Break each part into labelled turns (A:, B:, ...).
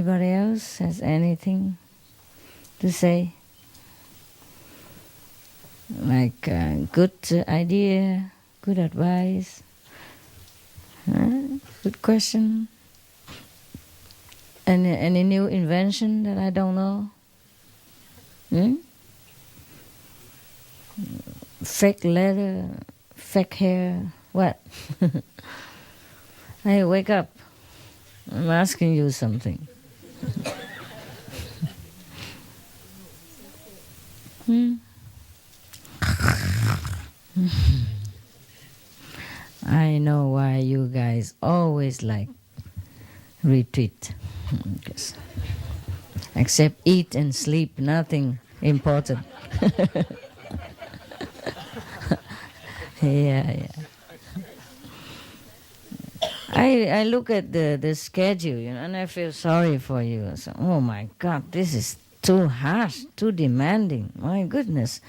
A: Anybody else has anything to say? Like good idea, good advice, good question. Any new invention that I don't know? Fake leather, fake hair, what? Hey, wake up. I'm asking you something. I know why you guys always like retreat. Except eat and sleep, nothing important. Yeah. I look at the schedule, and I feel sorry for you. So, oh my God, this is too harsh, too demanding. My goodness,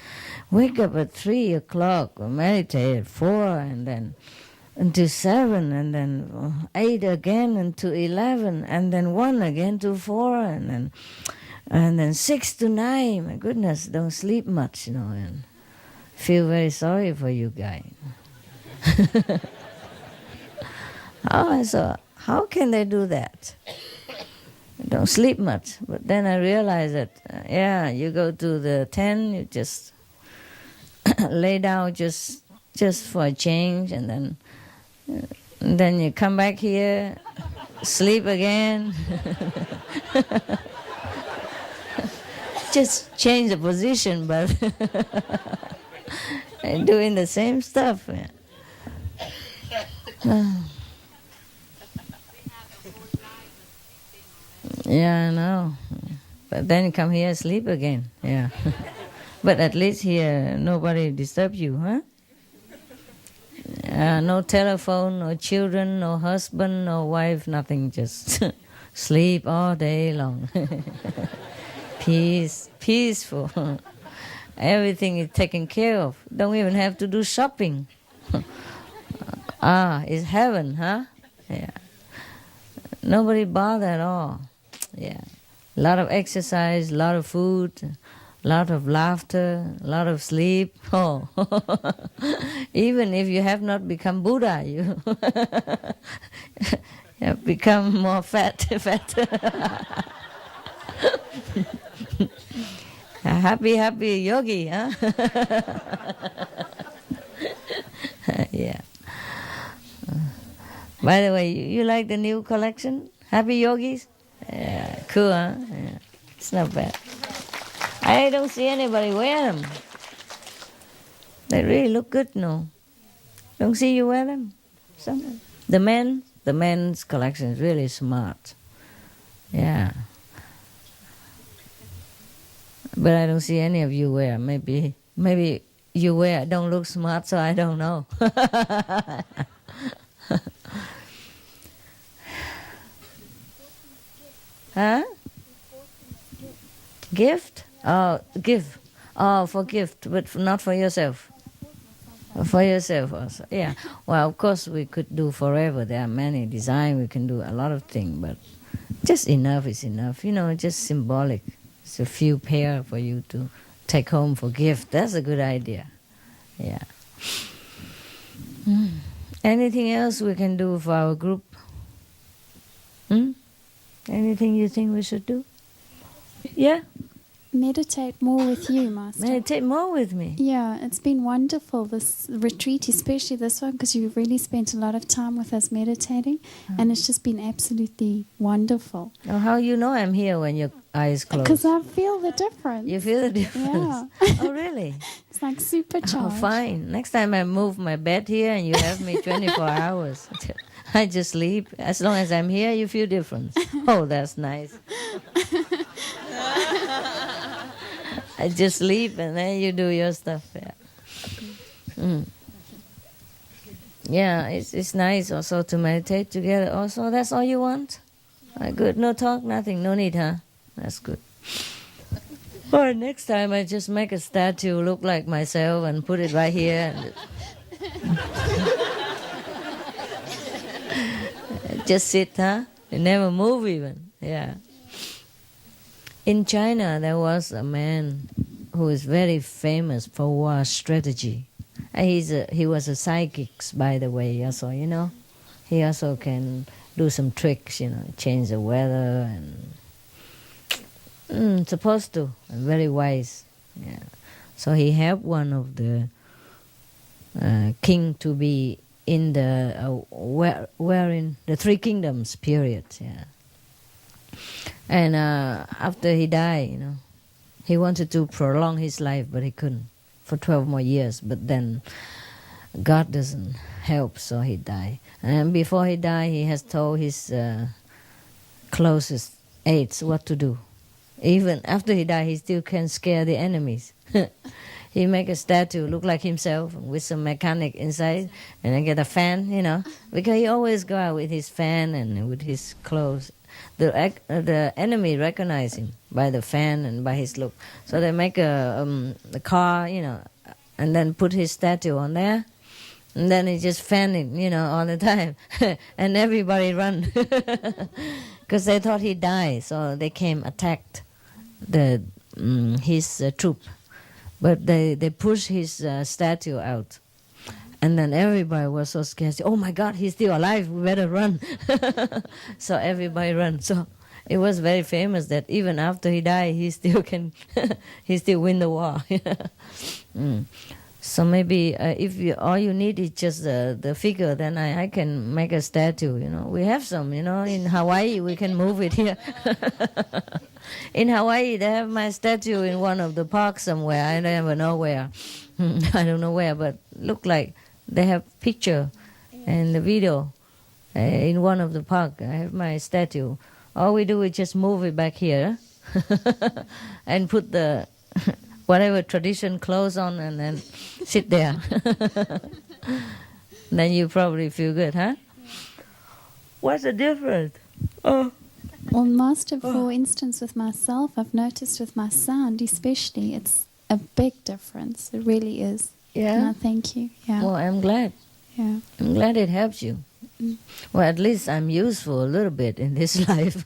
A: wake up at 3 o'clock, meditate at 4, and then until 7, and then 8 again until 11, and then 1 again to 4, and then 6 to 9. My goodness, don't sleep much, and feel very sorry for you guys. So how can they do that? Don't sleep much. But then I realized that, you go to the tent, you just lay down just for a change, and then you come back here, sleep again. Just change the position, but doing the same stuff. Yeah, I know. But then come here, sleep again. Yeah. But at least here, nobody disturb you, huh? No telephone, no children, no husband, no wife, nothing. Just sleep all day long. Peaceful. Everything is taken care of. Don't even have to do shopping. It's heaven, huh? Yeah. Nobody bother at all. Yeah. A lot of exercise, a lot of food, a lot of laughter, a lot of sleep. Oh. Even if you have not become Buddha, you have become more fat. Happy yogi, huh? Yeah. By the way, you like the new collection? Happy Yogis? Yeah, cool, huh? Yeah. It's not bad. I don't see anybody wear them. They really look good, no? Don't see you wear them? Some. The men's collection is really smart. Yeah. But I don't see any of you wear. Maybe you wear. Don't look smart, so I don't know. Huh? Gift? Oh, give. Oh, for gift, but not for yourself. For yourself also. Yeah. Well, of course we could do forever. There are many designs. We can do a lot of things, but just enough is enough. Just symbolic. It's a few pair for you to take home for gift. That's a good idea. Yeah. Anything else we can do for our group? Anything you think we should do? Yeah?
B: Meditate more with you, Master.
A: Meditate more with me?
B: Yeah, it's been wonderful, this retreat, especially this one, because you've really spent a lot of time with us meditating, and it's just been absolutely wonderful.
A: Oh, how you know I'm here when your eyes closed?
B: Because I feel the difference.
A: You feel the difference?
B: Yeah.
A: Oh, really?
B: It's like supercharged.
A: Oh, fine. Next time I move my bed here and you have me 24 hours. I just sleep. As long as I'm here, you feel difference. Oh, that's nice. I just sleep and then you do your stuff. Yeah, yeah, it's nice also to meditate together. Also, that's all you want? Good. No talk, nothing. No need, huh? That's good. Or next time I just make a statue look like myself and put it right here. Just sit, huh? You never move even. Yeah. In China, there was a man who is very famous for war strategy. He was a psychic, by the way, also, you know. He also can do some tricks, you know, change the weather and supposed to, and very wise. Yeah. So he helped one of the king to be in the where in the Three Kingdoms period. Yeah. And after he died, you know, he wanted to prolong his life, but he couldn't for 12 more years. But then God doesn't help, so he died. And before he died, he has told his closest aides what to do. Even after he died, he still can scare the enemies. He make a statue look like himself with some mechanic inside, and then get a fan, you know, because he always go out with his fan and with his clothes. The enemy recognize him by the fan and by his look. So they make a car, you know, and then put his statue on there, and then he just fan it, you know, all the time, and everybody run because they thought he died. So they came attacked his troop. But they pushed his statue out. And then everybody was so scared. Oh my God, he's still alive, we better run. So everybody ran. So it was very famous that even after he died, he still can, he still win the war. So maybe if all you need is just the figure, then I can make a statue, you know. We have some, you know, in Hawaii, we can move it here. In Hawaii, they have my statue in one of the parks somewhere. I never know where. I don't know where, but look like they have picture and the video in one of the park. I have my statue. All we do is just move it back here and put the whatever tradition clothes on and then sit there. Then you probably feel good, huh? What's the difference? Oh.
B: Well, Master, for instance, with myself, I've noticed with my sound especially, it's a big difference. It really is.
A: Yeah?
B: And I thank you. Yeah.
A: Well, I'm glad.
B: Yeah.
A: I'm glad it helps you. Well, at least I'm useful a little bit in this life.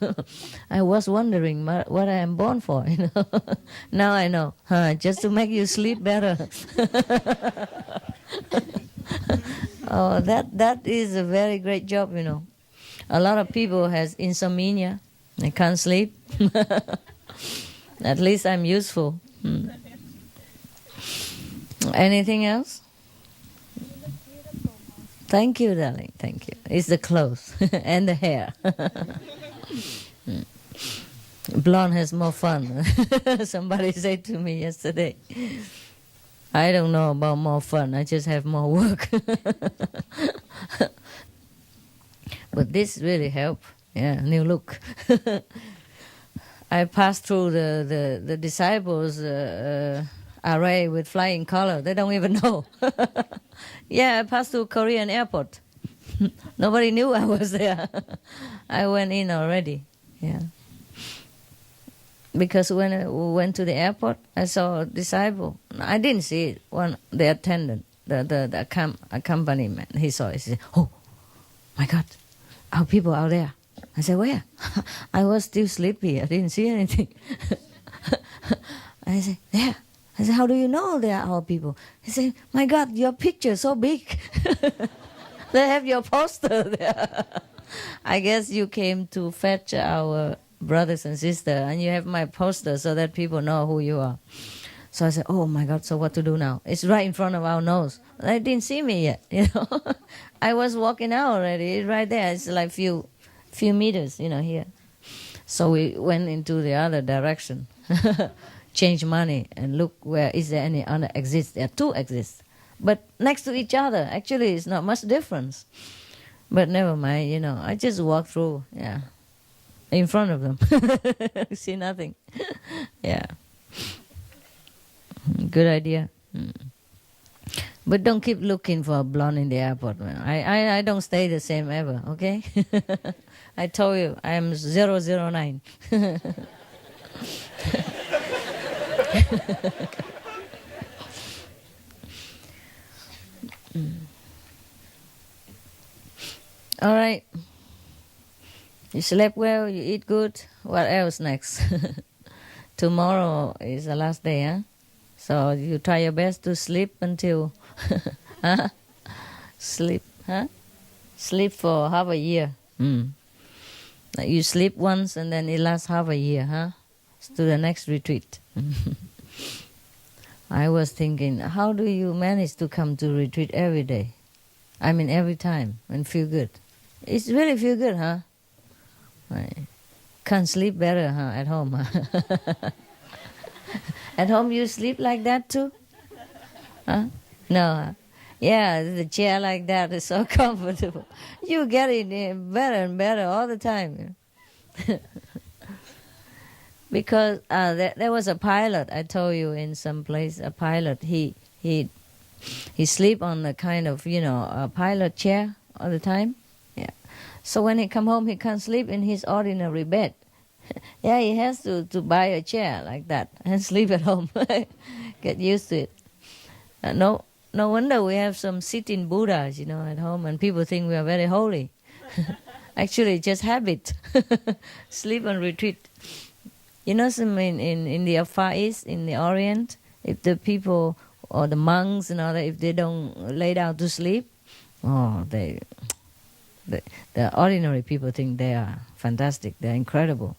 A: I was wondering what I am born for, you know. Now I know, just to make you sleep better. Oh, that is a very great job, you know. A lot of people has insomnia. They can't sleep. At least I'm useful. Anything else? Thank you, darling. Thank you. It's the clothes and the hair. Blonde has more fun. Somebody said to me yesterday. I don't know about more fun. I just have more work. But this really helped. Yeah, new look. I passed through the disciples' array with flying color. They don't even know. Yeah, I passed through Korean airport. Nobody knew I was there. I went in already. Yeah. Because when I went to the airport, I saw a disciple. I didn't see it. The attendant, the accompaniment, he saw it. He said, "Oh, my God, our people out there." I said, "Where?" I was still sleepy. I didn't see anything. I said, "There." I said, "How do you know they are our people?" He said, "My God, your picture is so big." They have your poster there. I guess you came to fetch our brothers and sisters, and you have my poster so that people know who you are. So I said, "Oh my God, so what to do now?" It's right in front of our nose. They didn't see me yet, you know. I was walking out already. It's right there. It's like few meters, you know, here. So we went into the other direction, change money, and look where is there any other exist. There are two exist, but next to each other. Actually, it's not much difference. But never mind, you know. I just walked through, yeah, in front of them. See nothing. Yeah. Good idea. But don't keep looking for a blonde in the airport, man. I don't stay the same ever, okay? I told you, I am 009. All right. You slept well, you eat good. What else next? tomorrow is the last day, huh? So you try your best to sleep until huh? Sleep, huh? Sleep for half a year. You sleep once and then it lasts half a year, huh? To the next retreat. I was thinking, how do you manage to come to retreat every day? I mean every time and feel good. It's really feel good, huh? Can't sleep better, huh? At home, huh? At home you sleep like that too? Huh? No, huh? Yeah, the chair like that is so comfortable. You get it better and better all the time. Because there was a pilot, I told you in some place, a pilot, he sleep on a kind of, a pilot chair all the time. Yeah. So when he come home, he can't sleep in his ordinary bed. Yeah, he has to buy a chair like that and sleep at home. Get used to it. No wonder we have some sitting Buddhas, at home, and people think we are very holy. Actually, just habit. Sleep on retreat. Some in the Far East, in the Orient, if the people or the monks and all that, if they don't lay down to sleep, the ordinary people think they are fantastic, they are incredible.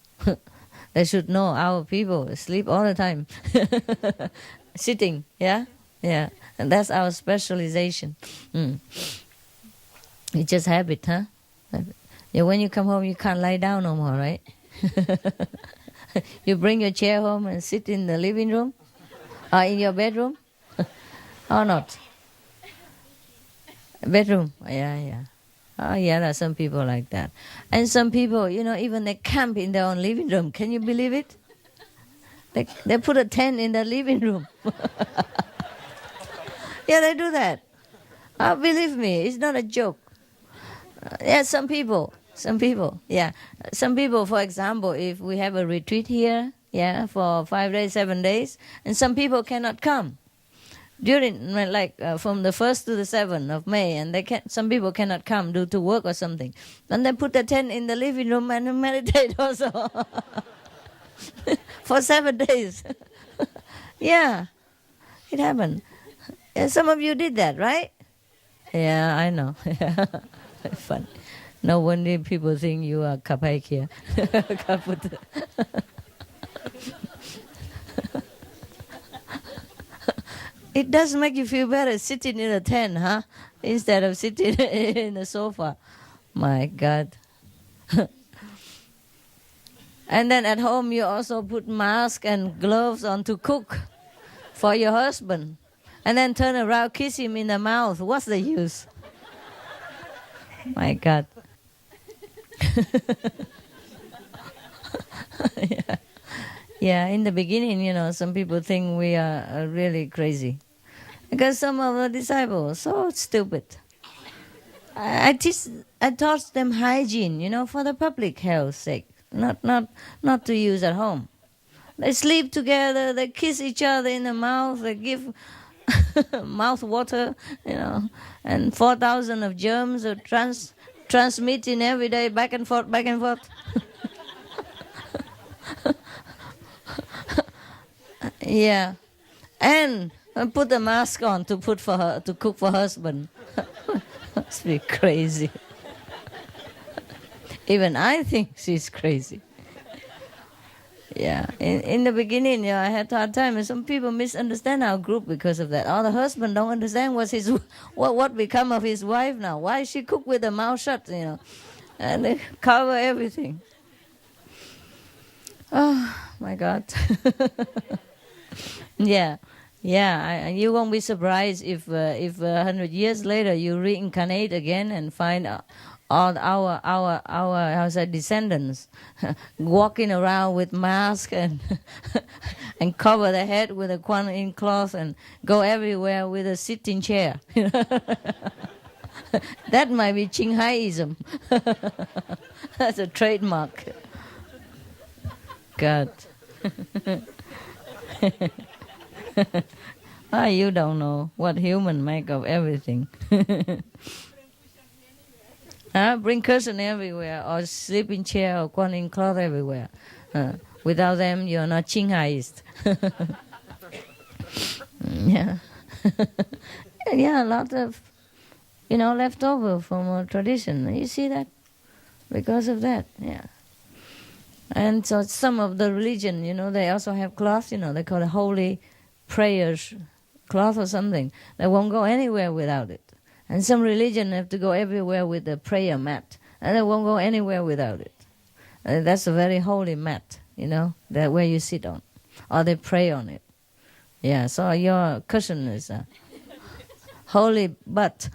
A: They should know our people sleep all the time. Sitting, yeah? Yeah, and that's our specialization. It's just habit, huh? Yeah, when you come home, you can't lie down no more, right? You bring your chair home and sit in the living room? Or in your bedroom? Or not? Bedroom, yeah. Oh, yeah, there are some people like that. And some people, even they camp in their own living room. Can you believe it? They put a tent in the living room. Yeah, they do that. Believe me, it's not a joke. Yeah, some people, yeah. Some people, for example, if we have a retreat here, yeah, for 5 days, 7 days, and some people cannot come. During, from the 1st to the 7th of May, and some people cannot come due to work or something. And they put the tent in the living room and meditate also. For 7 days. Yeah, it happened. Yeah, some of you did that, right? Yeah, I know. Fun. No wonder people think you are kapaik here. It does make you feel better sitting in a tent, huh? Instead of sitting in a sofa. My God. And then at home you also put mask and gloves on to cook for your husband. And then turn around, kiss him in the mouth. What's the use? My God. Yeah, in the beginning, some people think we are really crazy. Because some of the disciples so stupid. I taught them hygiene, for the public health's sake, not to use at home. They sleep together, they kiss each other in the mouth, they give mouth water, and 4,000 of germs are transmitting every day back and forth. Yeah, and put the mask on to cook for husband. Must be crazy. Even I think she's crazy. Yeah, in the beginning, I had a hard time, and some people misunderstand our group because of that. The husband don't understand what become of his wife now. Why she cook with her mouth shut, and they cover everything. Oh my God. Yeah. You won't be surprised if 100 years later you reincarnate again and find all our descendants walking around with masks and and cover their head with a Kuan-Yin cloth and go everywhere with a sitting chair. That might be Qinghaiism. That's a trademark. God. You don't know what human make of everything. Bring cushion everywhere, or sleeping chair, or Kuan-Yin cloth everywhere. Without them, you're not Qinghaiist. Yeah. Yeah, a lot of, left over from our tradition. You see that? Because of that, yeah. And so some of the religion, they also have cloth, they call it holy prayers cloth or something. They won't go anywhere without it. And some religion have to go everywhere with a prayer mat. And they won't go anywhere without it. That's a very holy mat, that where you sit on. Or they pray on it. Yeah, so your cushion is a holy butt.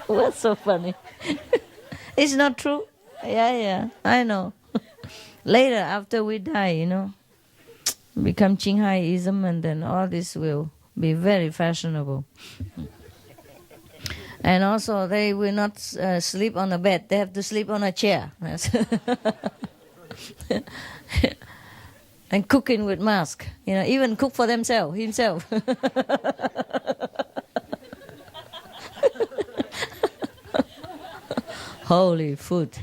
A: What's so funny? It's not true. Yeah, I know. Later, after we die, become Qinghaiism, and then all this will be very fashionable. And also, they will not sleep on a bed. They have to sleep on a chair. And cooking with mask. Even cook for himself. Holy food.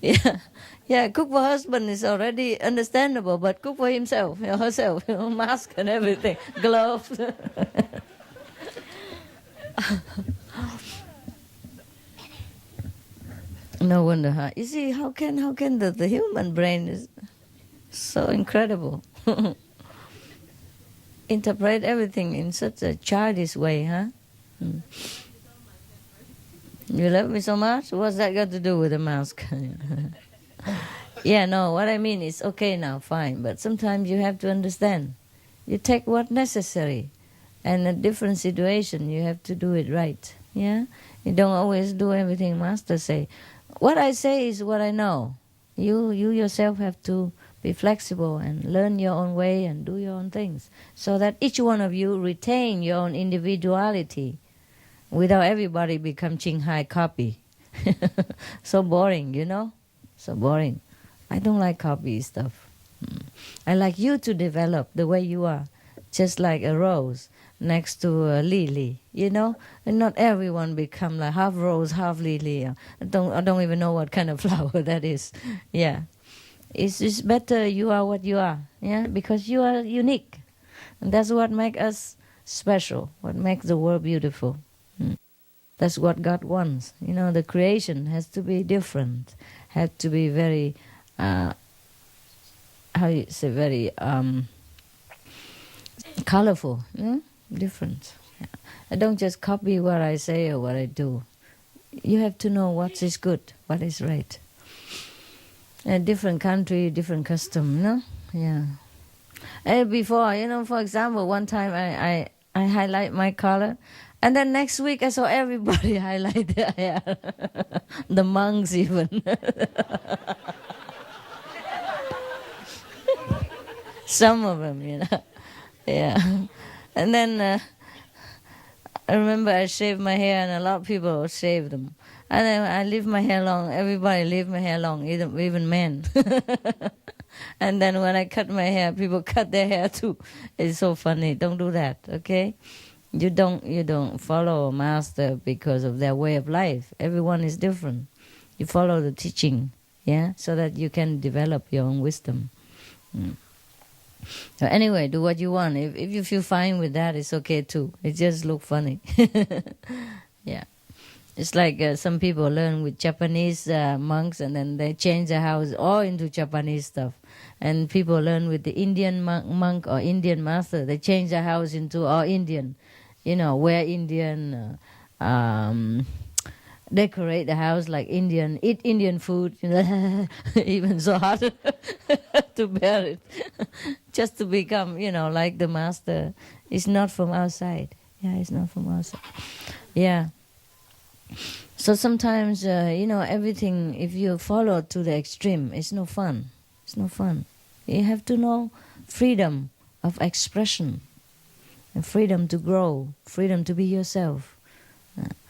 A: Yeah, cook for husband is already understandable, but cook for himself, herself, mask and everything, gloves. No wonder, huh? You see, how can the human brain is so incredible. Interpret everything in such a childish way, huh? You love me so much? What's that got to do with the mask? Yeah, no, what I mean is okay now, fine, but sometimes you have to understand. You take what's necessary, and in a different situation, you have to do it right. Yeah, you don't always do everything Master say. What I say is what I know. You yourself have to be flexible and learn your own way and do your own things, so that each one of you retain your own individuality, without everybody become Qinghai copy. So boring, so boring. I don't like copy stuff. I like you to develop the way you are, just like a rose next to a lily, and not everyone become like half rose, half lily. I don't even know what kind of flower that is. Yeah, it's just better you are what you are. Yeah, because you are unique, and that's what makes us special. What makes the world beautiful. That's what God wants. The creation has to be different, has to be very, very colorful, different. Yeah. I don't just copy what I say or what I do. You have to know what is good, what is right. A different country, different custom, Yeah. And before, for example, one time I highlight my color. And then next week I saw everybody highlight their hair. The monks even. Some of them, Yeah. And then I remember I shaved my hair, and a lot of people shaved them. And then I leave my hair long. Everybody leave my hair long, even men. And then when I cut my hair, people cut their hair too. It's so funny. Don't do that, okay? You don't follow a master because of their way of life. Everyone is different. You follow the teaching, so that you can develop your own wisdom. So anyway, do what you want. If you feel fine with that, it's okay too. It just look funny. Yeah, it's like some people learn with Japanese monks, and then they change their house all into Japanese stuff. And people learn with the Indian monk or Indian master, they change their house into all Indian. Wear Indian, decorate the house like Indian, eat Indian food, even so hard to bear it, just to become, like the master. It's not from outside. Yeah, it's not from outside. Yeah. So sometimes, everything, if you follow to the extreme, it's no fun. It's no fun. You have to know freedom of expression. And freedom to grow, freedom to be yourself.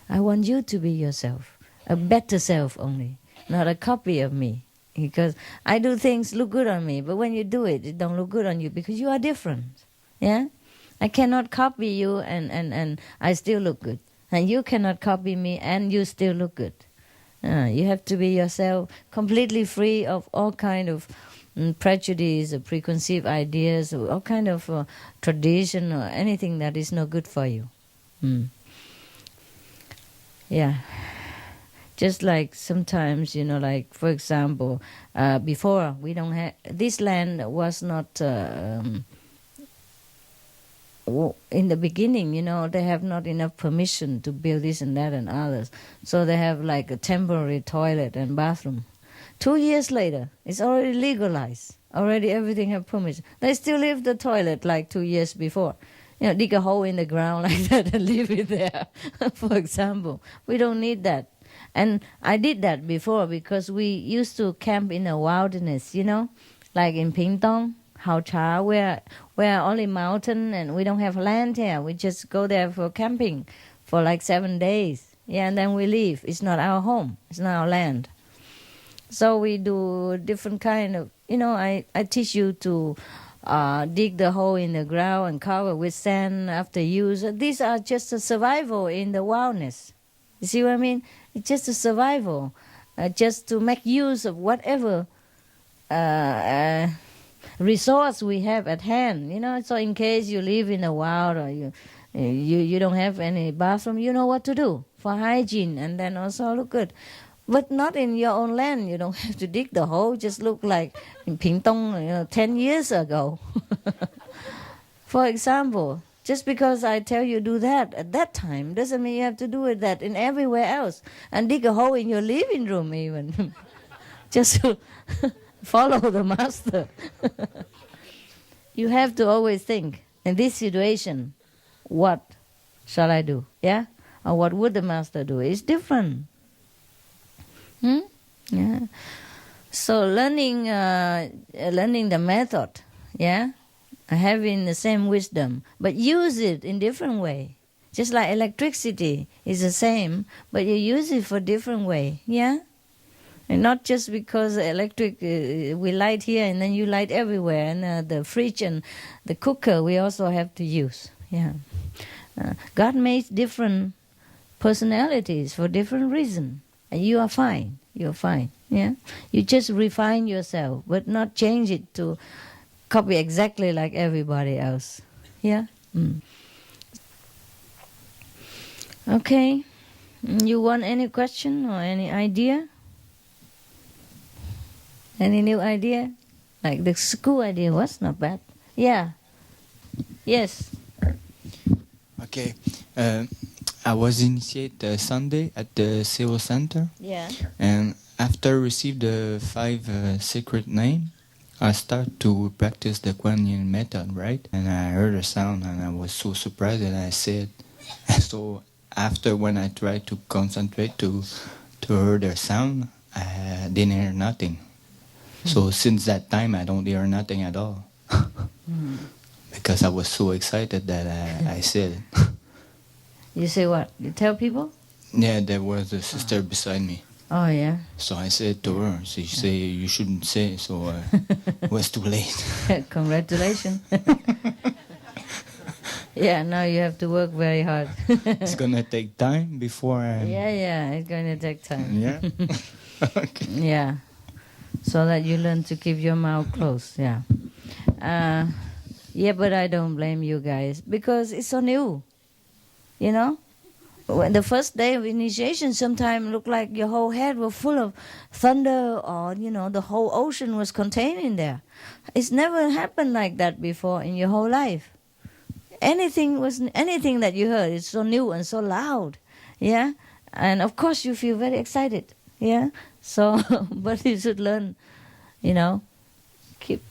A: I want you to be yourself, a better self only, not a copy of me. Because I do things look good on me, but when you do it, it don't look good on you because you are different. Yeah, I cannot copy you and I still look good. And you cannot copy me and you still look good. You have to be yourself, completely free of all kind of prejudice or preconceived ideas or all kind of tradition or anything that is no good for you. Yeah. Just like sometimes, like for example, before we don't have, this land was not, in the beginning, they have not enough permission to build this and that and others. So they have like a temporary toilet and bathroom. 2 years later, it's already legalized. Already everything have permission. They still leave the toilet like 2 years before. Dig a hole in the ground like that and leave it there, for example. We don't need that. And I did that before because we used to camp in the wilderness, like in Pingtong, Hao Cha, where only mountain and we don't have land here. We just go there for camping for like 7 days. Yeah, and then we leave. It's not our home. It's not our land. So we do different kind of, I teach you to dig the hole in the ground and cover with sand after use. These are just a survival in the wilderness. You see what I mean? It's just a survival, just to make use of whatever resource we have at hand. So in case you live in the wild or you don't have any bathroom, you know what to do for hygiene and then also look good. But not in your own land. You don't have to dig the hole. Just look like in Pingtong 10 years ago. For example, just because I tell you do that at that time doesn't mean you have to do it that in everywhere else. And dig a hole in your living room even. Just to follow the master. You have to always think, in this situation, what shall I do? Yeah? Or what would the master do? It's different. Yeah. So learning the method, yeah, having the same wisdom, but use it in different way. Just like electricity is the same, but you use it for different way, yeah. And not just because electric we light here and then you light everywhere, and the fridge and the cooker we also have to use, yeah. God made different personalities for different reasons. And you are fine. You're fine. Yeah, you just refine yourself, but not change it to copy exactly like everybody else. Yeah. Okay. You want any question or any idea? Any new idea? Like the school idea was not bad. Yeah. Yes.
C: Okay. I was initiated Sunday at the Civil Center.
A: Yeah.
C: And after receive the 5 sacred name, I start to practice the CủaNhạc method, right? And I heard a sound and I was so surprised that I said. So after when I tried to concentrate to hear the sound, I didn't hear nothing. So since that time, I don't hear nothing at all. Because I was so excited that I said it.
A: You say what? You tell people?
C: Yeah, there was a sister beside me.
A: Oh, yeah.
C: So I said to her, she said, you shouldn't say, so it was too late.
A: Congratulations. Yeah, now you have to work very hard.
C: It's going to take time before I...
A: Yeah, it's going to take time.
C: Yeah? Okay.
A: Yeah, so that you learn to keep your mouth closed, yeah. Yeah, but I don't blame you guys, because it's so new. When the first day of initiation, sometimes looked like your whole head was full of thunder, or the whole ocean was contained in there. It's never happened like that before in your whole life. Anything that you heard is so new and so loud, yeah. And of course you feel very excited, yeah. So, but you should learn, keep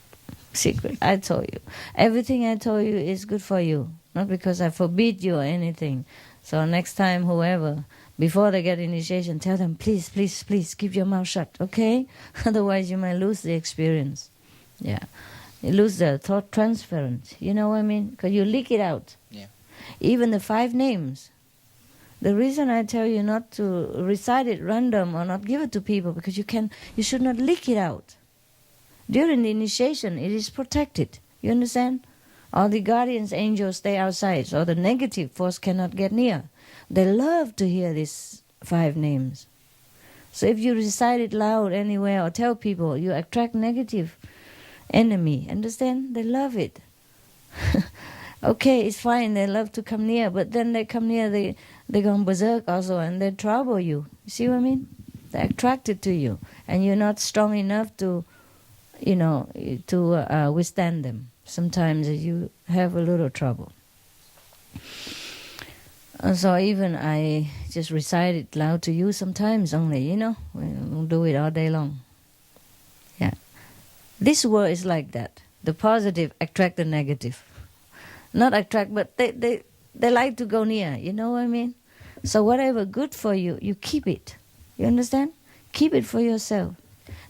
A: secret. I told you, everything I told you is good for you. Not because I forbid you or anything. So next time, whoever, before they get initiation, tell them, please, please, please, keep your mouth shut, okay? Otherwise, you might lose the experience. Yeah. You lose the thought transference. You know what I mean? Because you leak it out.
C: Yeah.
A: Even the 5 names. The reason I tell you not to recite it random or not give it to people, because you should not leak it out. During the initiation, it is protected. You understand? All the guardians, angels stay outside, so the negative force cannot get near. They love to hear these 5 names. So if you recite it loud anywhere or tell people, you attract negative enemy. Understand? They love it. Okay, it's fine, they love to come near, but then they come near, they go berserk also, and they trouble you. You see what I mean? They're attracted to you, and you're not strong enough to, withstand them. Sometimes you have a little trouble. So even I just recite it loud to you sometimes only, we don't do it all day long. Yeah. This world is like that. The positive attract the negative. Not attract, but they like to go near, you know what I mean? So whatever good for you, you keep it. You understand? Keep it for yourself.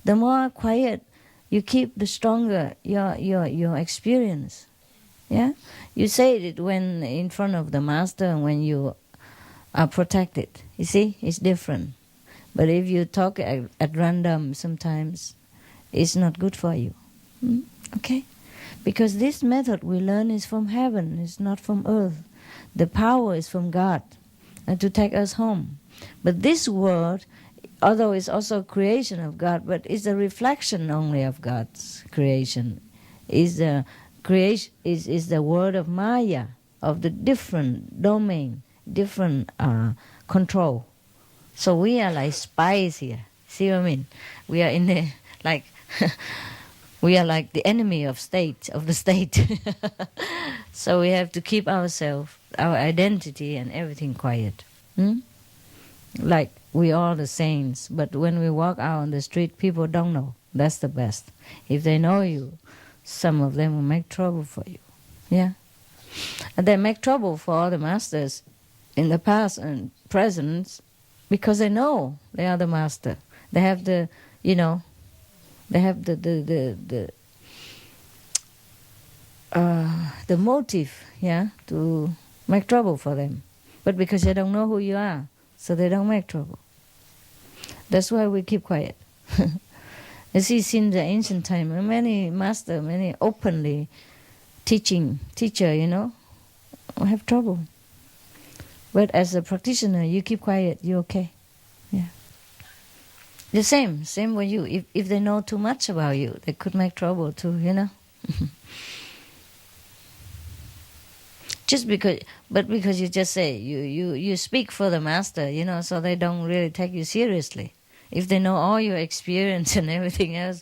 A: The more quiet you keep, the stronger your experience. Yeah? You say it when in front of the master and when you are protected. You see? It's different. But if you talk at random sometimes, it's not good for you. Okay? Because this method we learn is from heaven, it's not from earth. The power is from God to take us home. But this world, although it's also a creation of God, but it's a reflection only of God's creation. Is the world of Maya, of the different domain, different control. So we are like spies here. See what I mean? We are in the we are like the enemy of the state. So we have to keep ourselves, our identity and everything quiet. Like we are the saints, but when we walk out on the street, people don't know. That's the best. If they know you, some of them will make trouble for you. Yeah? And they make trouble for all the masters in the past and present because they know they are the master. They have the, they have the motive, to make trouble for them. But because they don't know who you are, so they don't make trouble. That's why we keep quiet. You see, since the ancient time, many master, many openly teacher, have trouble. But as a practitioner, you keep quiet, you're okay. Yeah. The same with you. If they know too much about you, they could make trouble too, Because you just say, you speak for the master, so they don't really take you seriously. If they know all your experience and everything else,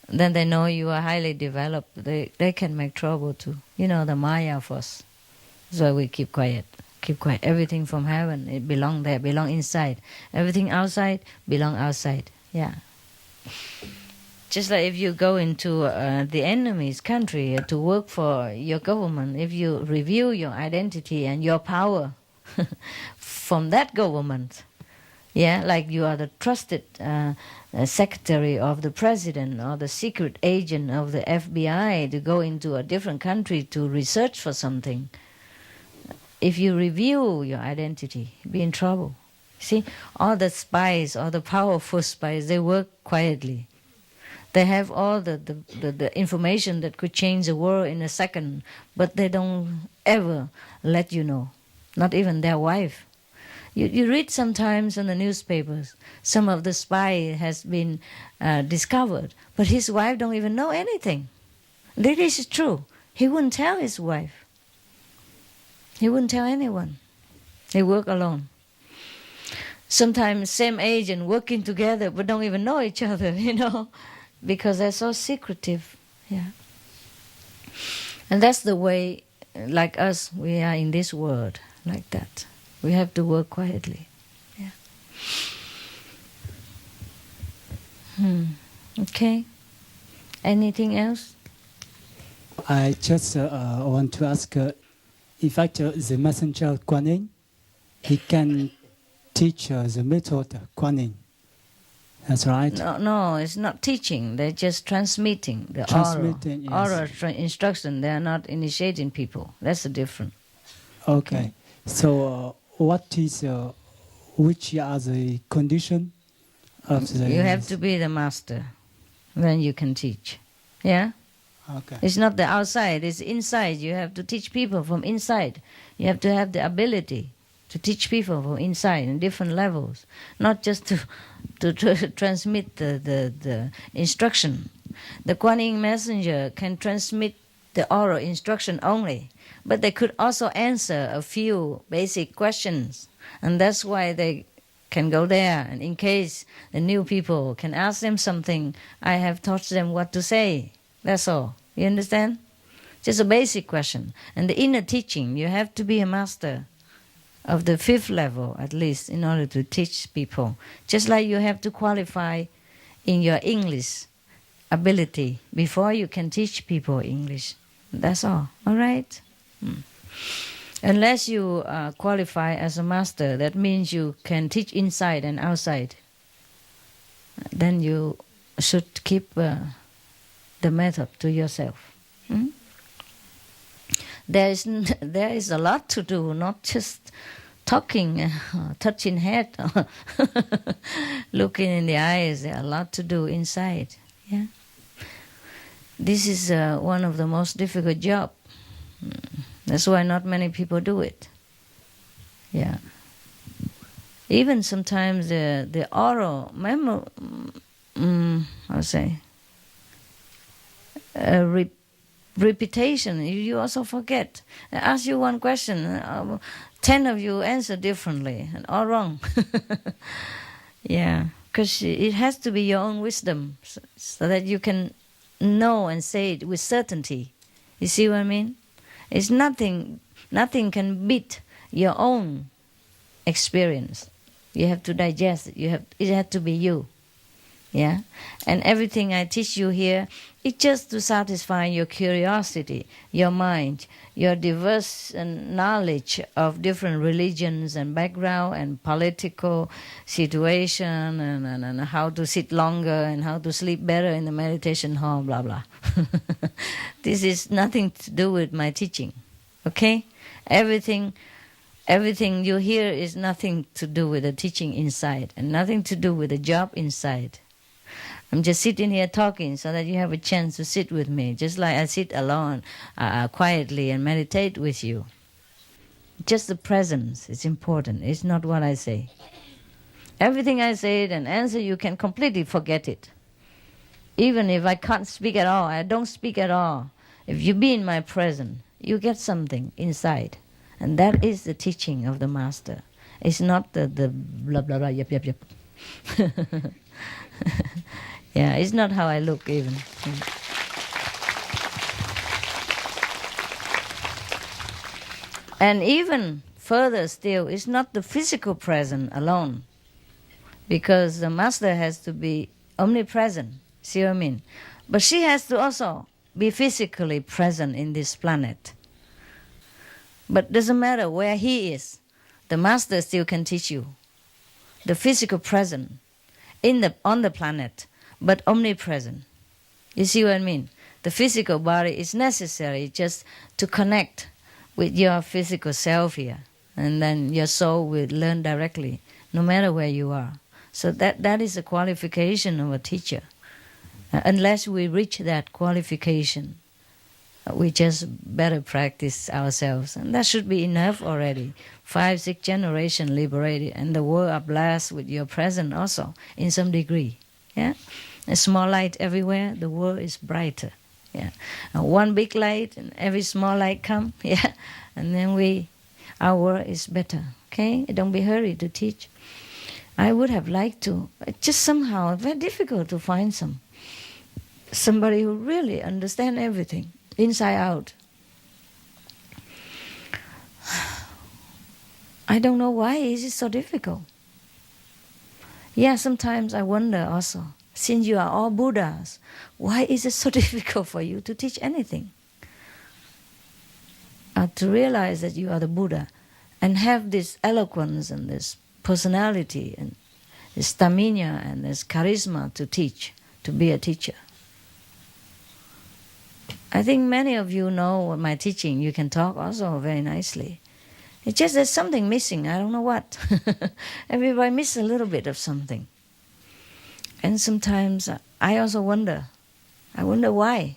A: then they know you are highly developed. They can make trouble too. The Maya force. So we keep quiet. Keep quiet. Everything from heaven, it belong there, belong inside. Everything outside, belong outside. Yeah. Just like if you go into the enemy's country to work for your government, if you review your identity and your power from that government, like you are the trusted secretary of the president or the secret agent of the FBI to go into a different country to research for something, if you review your identity, be in trouble. See, all the spies, all the powerful spies, they work quietly. They have all the information that could change the world in a second, but they don't ever let you know, not even their wife. You read sometimes in the newspapers, some of the spy has been discovered, but his wife don't even know anything. This is true. He wouldn't tell his wife. He wouldn't tell anyone. He work alone. Sometimes same agent working together but don't even know each other, because they're so secretive. Yeah. And that's the way, like us, we are in this world, like that. We have to work quietly. Yeah. Okay. Anything else?
D: I just want to ask, in fact, the messenger Guan Yin, he can teach the method Guan Yin. That's right?
A: No, it's not teaching. They're just transmitting the oral instruction. They are not initiating people. That's the difference.
D: Okay. So which are the condition of the...
A: You have to be the master. Then you can teach. Yeah?
D: Okay.
A: It's not the outside, it's inside. You have to teach people from inside. You have to have the ability to teach people from inside in different levels, not just to transmit the instruction. The Kuan Yin messenger can transmit the oral instruction only, but they could also answer a few basic questions, and that's why they can go there. And in case the new people can ask them something, I have taught them what to say. That's all. You understand? Just a basic question. And the inner teaching, you have to be a master of the 5th level at least in order to teach people. Just like you have to qualify in your English ability before you can teach people English. That's all. All right? Unless you qualify as a master, that means you can teach inside and outside. Then you should keep the method to yourself. There is a lot to do, not just talking, touching head, looking in the eyes. There are a lot to do inside. Yeah, this is one of the most difficult jobs. That's why not many people do it. Yeah. Even sometimes the oral memo, I'll say, repetition, you also forget. I ask you one question, 10 of you answer differently, and all wrong. Yeah, because it has to be your own wisdom, so that you can know and say it with certainty. You see what I mean? It's nothing can beat your own experience. You have to digest it. It has to be you. Yeah, and everything I teach you here, it's just to satisfy your curiosity, your mind, your diverse knowledge of different religions and background and political situation and how to sit longer and how to sleep better in the meditation hall, blah, blah. This is nothing to do with my teaching, okay? Everything you hear is nothing to do with the teaching inside and nothing to do with the job inside. I'm just sitting here talking so that you have a chance to sit with me, just like I sit alone, quietly and meditate with you. Just the presence is important. It's not what I say. Everything I say and answer, you can completely forget it. Even if I can't speak at all, I don't speak at all. If you be in my presence, you get something inside. And that is the teaching of the Master. It's not the blah, blah, blah, yep, yep, yep. Yeah, it's not how I look even. And even further still, it's not the physical presence alone. Because the Master has to be omnipresent, see what I mean? But she has to also be physically present in this planet. But doesn't matter where he is, the Master still can teach you. The physical presence on the planet, but omnipresent. You see what I mean? The physical body is necessary just to connect with your physical self here. And then your soul will learn directly, no matter where you are. So that is a qualification of a teacher. Unless we reach that qualification, we just better practice ourselves. And that should be enough already. 5, 6 generations liberated, and the world are blessed with your presence also, in some degree. Yeah, a small light everywhere, the world is brighter. Yeah, and one big light, and every small light come. Yeah, and then our world is better. Okay, don't be hurried to teach. I would have liked to. It's just somehow very difficult to find somebody who really understands everything inside out. I don't know why is it so difficult. Yeah, sometimes I wonder also, since you are all Buddhas, why is it so difficult for you to teach anything? To realize that you are the Buddha and have this eloquence and this personality and this stamina and this charisma to teach, to be a teacher. I think many of you know my teaching. You can talk also very nicely. It's just there's something missing. I don't know what. Everybody misses a little bit of something. And sometimes I also wonder. I wonder why.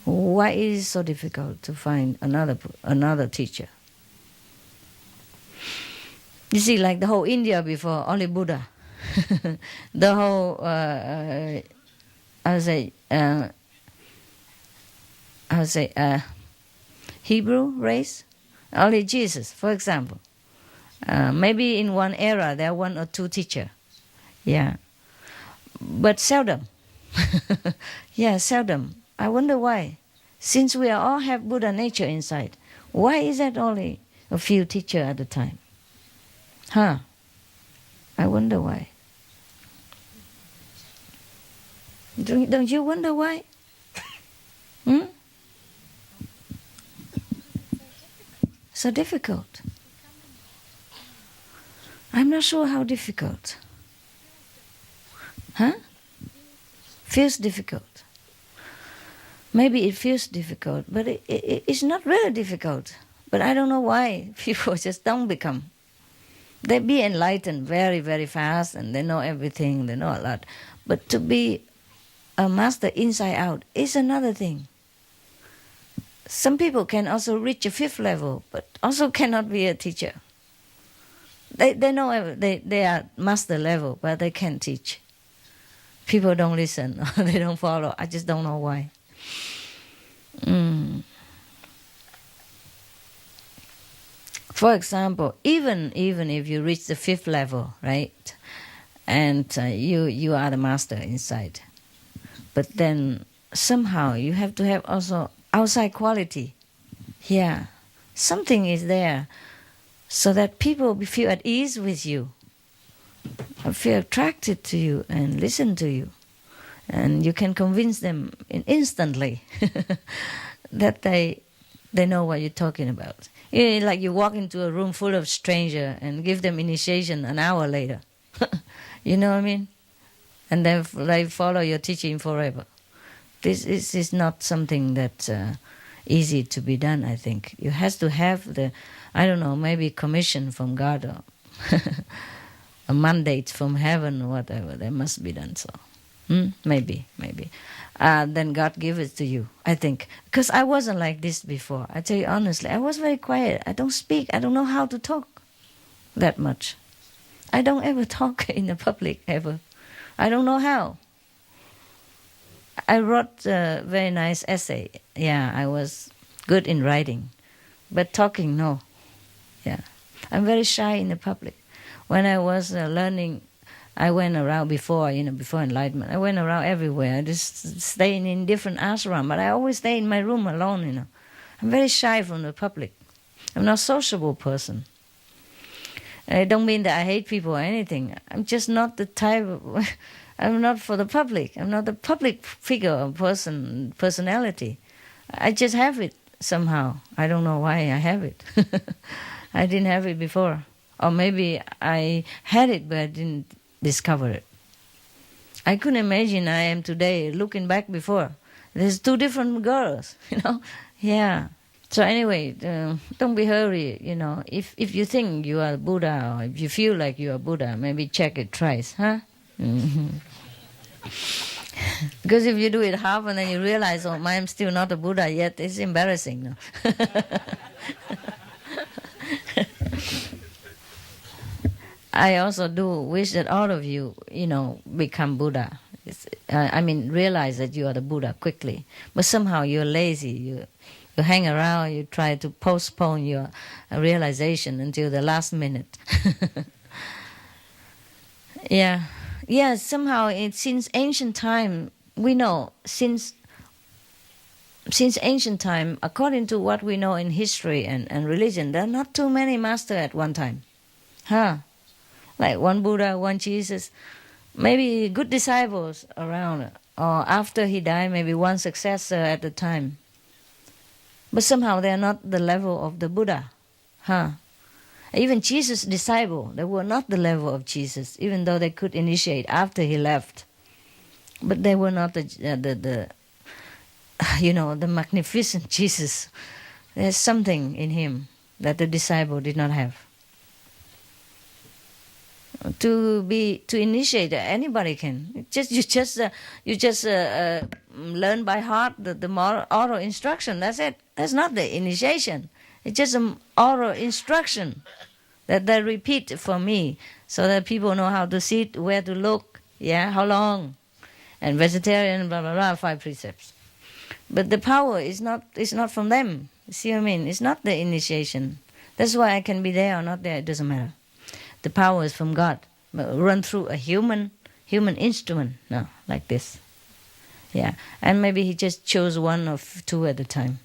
A: Why is it so difficult to find another teacher? You see, like the whole India before, only Buddha. The whole, Hebrew race, only Jesus, for example. Maybe in one era there are one or two teachers, yeah, but seldom. Yeah, seldom. I wonder why. Since we all have Buddha nature inside, why is that only a few teachers at a time? Huh? I wonder why. Don't you wonder why? Hmm? So difficult. I'm not sure how difficult. Huh? Feels difficult. Maybe it feels difficult, but it's not really difficult. But I don't know why people just don't become. They be enlightened very, very fast, and they know everything, they know a lot. But to be a master inside out is another thing. Some people can also reach a 5th level, but also cannot be a teacher. They know they are master level, but they can't teach. People don't listen, or they don't follow. I just don't know why. For example, even if you reach the 5th level, right, and you are the master inside, but then somehow you have to have also outside quality. Yeah, something is there, so that people feel at ease with you, feel attracted to you, and listen to you, and you can convince them instantly that they know what you're talking about. Like you walk into a room full of strangers and give them initiation an hour later. You know what I mean? And then they follow your teaching forever. This is not something that's easy to be done, I think. You have to have the, I don't know, maybe commission from God or a mandate from heaven or whatever. That must be done so. Maybe. Then God give it to you, I think. Because I wasn't like this before. I tell you honestly, I was very quiet. I don't speak. I don't know how to talk that much. I don't ever talk in the public, ever. I don't know how. I wrote a very nice essay. Yeah, I was good in writing. But talking, no. Yeah. I'm very shy in the public. When I was learning, I went around before enlightenment. I went around everywhere. I just staying in different ashrams, but I always stay in my room alone, I'm very shy from the public. I'm not a sociable person. I don't mean that I hate people or anything. I'm just not the type of... I'm not for the public. I'm not the public figure or personality. I just have it somehow. I don't know why I have it. I didn't have it before. Or maybe I had it, but I didn't discover it. I couldn't imagine I am today looking back before. There's 2 different girls, Yeah. So anyway, don't be hurried, If you think you are Buddha, or if you feel like you are Buddha, maybe check it twice, huh? Because if you do it half and then you realize, oh, I'm still not a Buddha yet, it's embarrassing. No? I also do wish that all of you, become Buddha. Realize that you are the Buddha quickly. But somehow you're lazy. You hang around, you try to postpone your realization until the last minute. Yeah. Yeah, somehow since ancient time, we know, since ancient time, according to what we know in history and religion, there are not too many masters at one time. Huh? Like one Buddha, one Jesus, maybe good disciples around, or after he died, maybe one successor at the time. But somehow they are not the level of the Buddha. Huh? Even Jesus' disciples, they were not the level of Jesus, even though they could initiate after he left. But they were not the magnificent Jesus. There's something in him that the disciple did not have. to initiate. Anybody can. You just learn by heart the oral instruction. That's it. That's not the initiation. It's just an oral instruction that they repeat for me, so that people know how to sit, where to look, how long, and vegetarian, blah blah blah, 5 precepts. But the power is not from them. See what I mean? It's not the initiation. That's why I can be there or not there. It doesn't matter. The power is from God. Run through a human instrument. No, like this. Yeah, and maybe he just chose 1 or 2 at a time.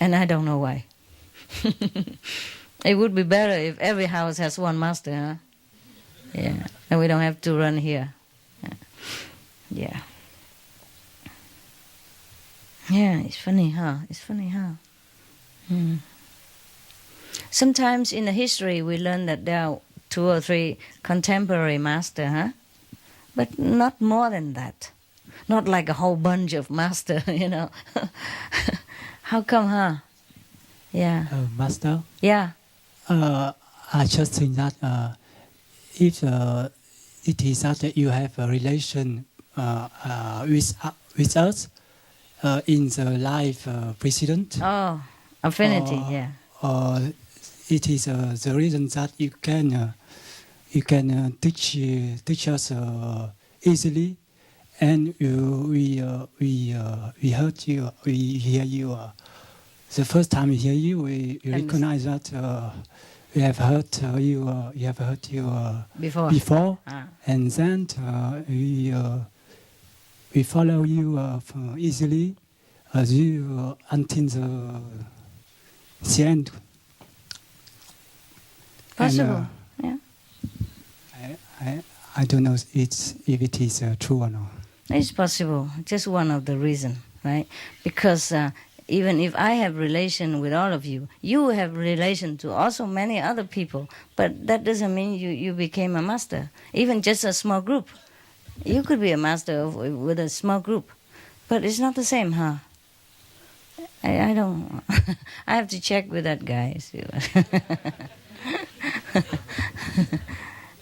A: And I don't know why. It would be better if every house has 1 master, huh? Yeah, and we don't have to run here. Yeah. Yeah, it's funny, huh? Sometimes in the history we learn that there are 2 or 3 contemporary masters, huh? But not more than that. Not like a whole bunch of masters, How come, huh? Yeah.
D: Master?
A: Yeah.
D: I just think that if it is that you have a relation with us in the life precedent.
A: Oh, affinity, yeah.
D: It is the reason that you can teach us easily, and we heard you, we hear you. The first time we hear you, we recognize that we have heard you. We have heard you before, and then we follow you easily until the end.
A: Possible,
D: and, I don't know if it is true or not.
A: It's possible. Just one of the reasons, right? Because even if I have relation with all of you, you have relation to also many other people. But that doesn't mean you became a master. Even just a small group. You could be a master with a small group. But it's not the same, huh? I don't... I have to check with that guy. See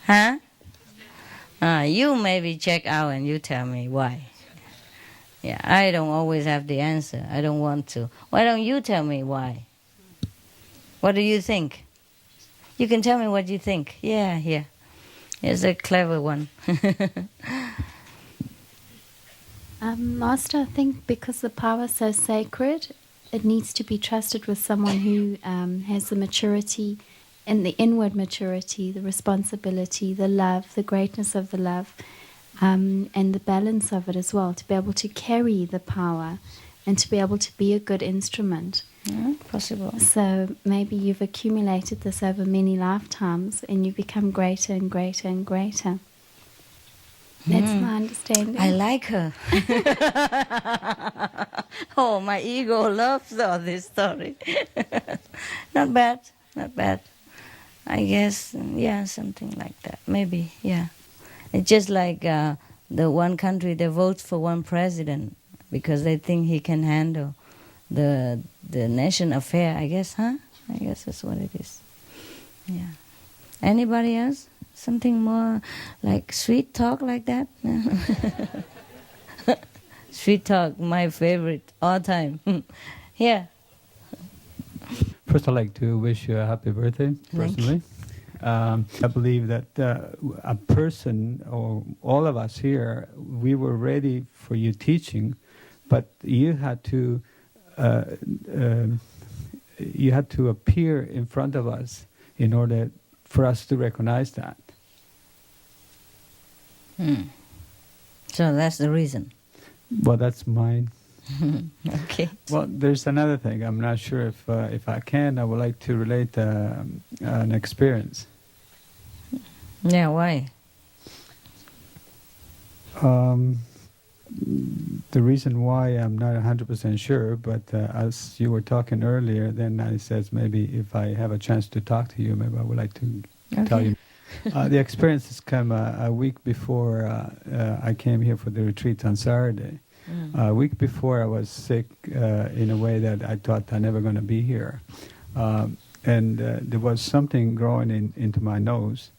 A: huh? You maybe check out and you tell me why. Yeah, I don't always have the answer. I don't want to. Why don't you tell me why? What do you think? You can tell me what you think. Yeah. Here's a clever one.
B: Master, I think because the power is so sacred, it needs to be trusted with someone who has the maturity and the inward maturity, the responsibility, the love, the greatness of the love, and the balance of it as well, to be able to carry the power and to be able to be a good instrument.
A: Yeah, possible.
B: So maybe you've accumulated this over many lifetimes and you become greater and greater and greater. That's my understanding.
A: I like her. Oh, my ego loves all this story. Not bad. I guess, something like that. Maybe, yeah. It's just like the one country, they vote for one president because they think he can handle the nation affair, I guess, huh? I guess that's what it is. Yeah. Anybody else? Something more like sweet talk like that? Sweet talk, my favorite, all time. Here.
E: First, I'd like to wish you a happy birthday, personally. I believe that a person, or all of us here, we were ready for you teaching, but you had to appear in front of us in order for us to recognize that.
A: So that's the reason.
E: Well, that's mine.
A: Okay.
E: Well, there's another thing. I'm not sure if I can. I would like to relate an experience.
A: Yeah, why?
E: The reason why I'm not 100% sure, but as you were talking earlier, then I said maybe if I have a chance to talk to you, maybe I would like to tell you. The experience has come a week before I came here for the retreat on Saturday. A week before, I was sick in a way that I thought I'm never going to be here. And there was something growing into my nose.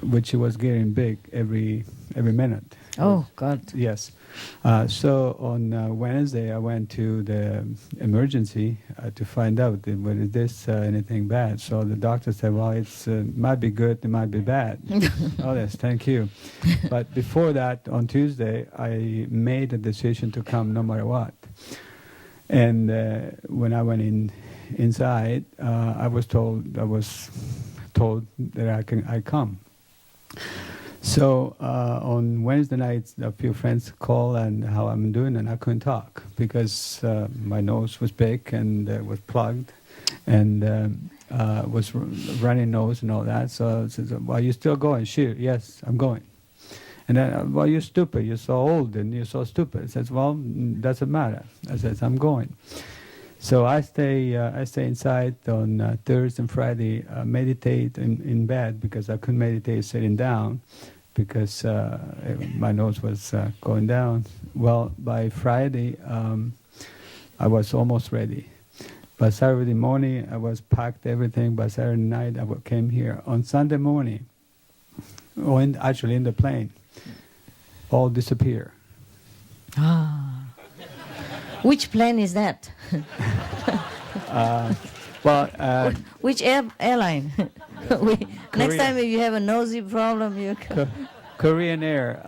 E: which was getting big every minute.
A: Oh, God.
E: Yes. So on Wednesday, I went to the emergency to find out whether this anything bad. So the doctor said, well, it's might be good, it might be bad. Oh, yes, thank you. But before that, on Tuesday, I made a decision to come no matter what. And when I went inside, I was told that I come. So on Wednesday night, a few friends called and how I'm doing, and I couldn't talk because my nose was big and was plugged, and was running nose and all that. So I said, "Well, you still going?" Sure, yes, I'm going. And then, well, you're stupid. You're so old and you're so stupid. I says, well, doesn't matter. I says, I'm going. So I stay inside on Thursday and Friday, meditate in bed because I couldn't meditate sitting down because my nose was going down. Well, by Friday, I was almost ready. By Saturday morning, I was packed everything. By Saturday night, I came here. On Sunday morning, actually in the plane, all disappear.
A: Ah. Which plane is that? Which airline? Next time if you have a nosy problem, you
E: Korean Air.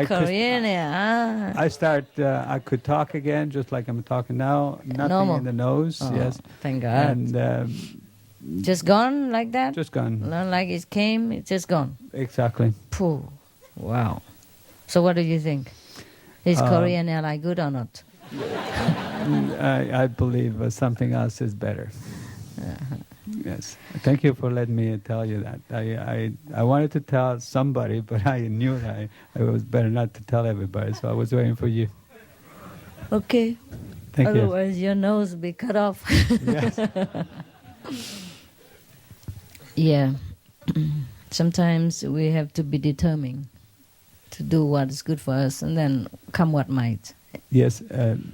A: Korean Air.
E: I could talk again, just like I'm talking now. Nothing
A: Normal.
E: in the nose.
A: Oh,
E: yes.
A: Thank God.
E: And
A: just gone like that?
E: Just gone.
A: Not like it came, it's just gone.
E: Exactly.
A: Pooh. Wow. So what do you think? Is Korean Airline good or not?
E: I believe something else is better.
A: Uh-huh.
E: Yes. Thank you for letting me tell you that. I wanted to tell somebody, but I knew that it was better not to tell everybody, so I was waiting for you.
A: Okay.
E: Thank you.
A: Otherwise your nose will be cut off.
E: Yes.
A: Yeah. Sometimes we have to be determined to do what is good for us, and then come what might.
E: Yes,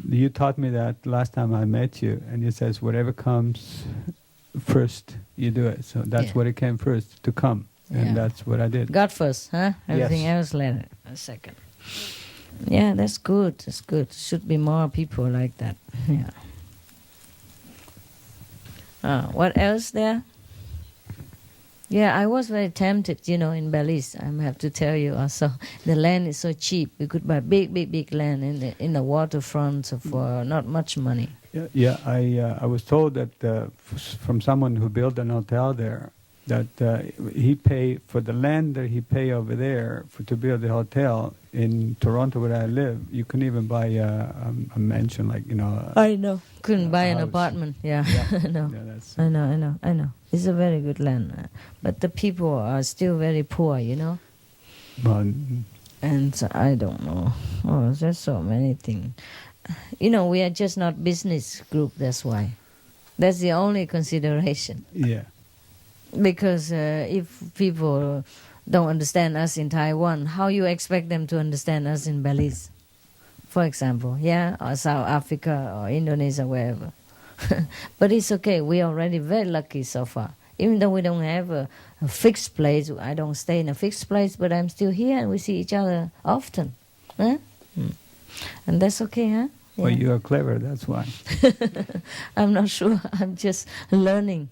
E: you taught me that last time I met you, and you says whatever comes first, you do it. So that's what it came first, to come, and that's what I did.
A: God first, huh? Everything else later, a second. Yeah, that's good. That's good. Should be more people like that. Yeah. What else there? Yeah, I was very tempted, in Belize. I have to tell you also, the land is so cheap. We could buy big land in the waterfront for not much money.
E: Yeah. I was told that from someone who built an hotel there, that he pay for the land that he pay over there to build the hotel in Toronto where I live. You can even buy a mansion, like
A: I know. Couldn't buy an
E: house.
A: apartment. Yeah, I know.
E: Yeah,
A: I know. It's a very good land, but the people are still very poor.
E: Well,
A: and so I don't know. Oh, there's so many things. We are just not business group. That's why. That's the only consideration.
E: Yeah.
A: Because if people don't understand us in Taiwan, how you expect them to understand us in Belize, for example, or South Africa or Indonesia, wherever. But it's okay. We are already very lucky so far. Even though we don't have a fixed place, I don't stay in a fixed place, but I'm still here and we see each other often. Huh? And that's okay, huh? Yeah.
E: Well, you are clever, that's why.
A: I'm not sure. I'm just learning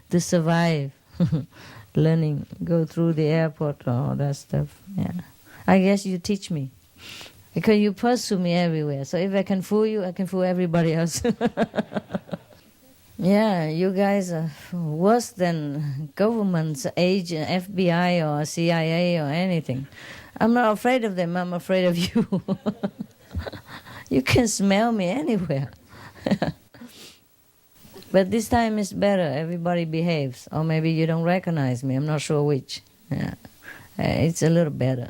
A: to survive. Learning, go through the airport, all that stuff. Yeah, I guess you teach me. Because you pursue me everywhere. So if I can fool you, I can fool everybody else. Yeah, you guys are worse than government's agent, FBI or CIA or anything. I'm not afraid of them, I'm afraid of you. You can smell me anywhere. But this time it's better, everybody behaves. Or maybe you don't recognize me, I'm not sure which. Yeah. It's a little better.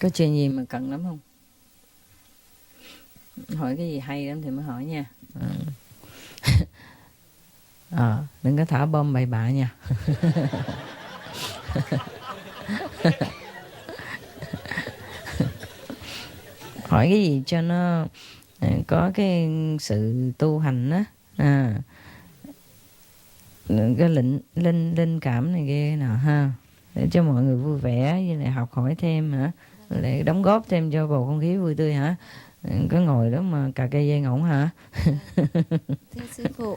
A: Có chuyện gì mà cần lắm không? Hỏi cái gì hay lắm thì mới hỏi nha. Đừng có thả bom bậy bạ nha. Hỏi cái gì cho nó có cái sự tu hành á. cái linh cảm này kia nào ha, để cho mọi người vui vẻ với lại học hỏi thêm hả, để đóng góp thêm cho bầu không khí vui tươi hả, cứ ngồi đó mà cà cây dây ngỗng hả.
F: Thưa sư phụ,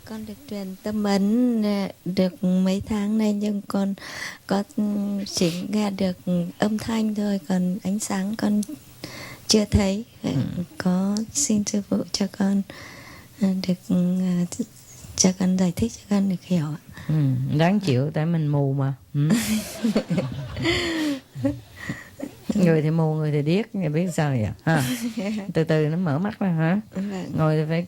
F: con được truyền tâm ấn được mấy tháng nay, nhưng con có chỉ nghe được âm thanh thôi, còn ánh sáng con chưa thấy. Có xin sư phụ cho con được cho con giải thích, cho con được hiểu ạ.
A: Đáng chịu, tại mình mù mà. Người thì mù, người thì điếc, người biết sao vậy ha. Từ từ nó mở mắt ra hả. Ngồi thì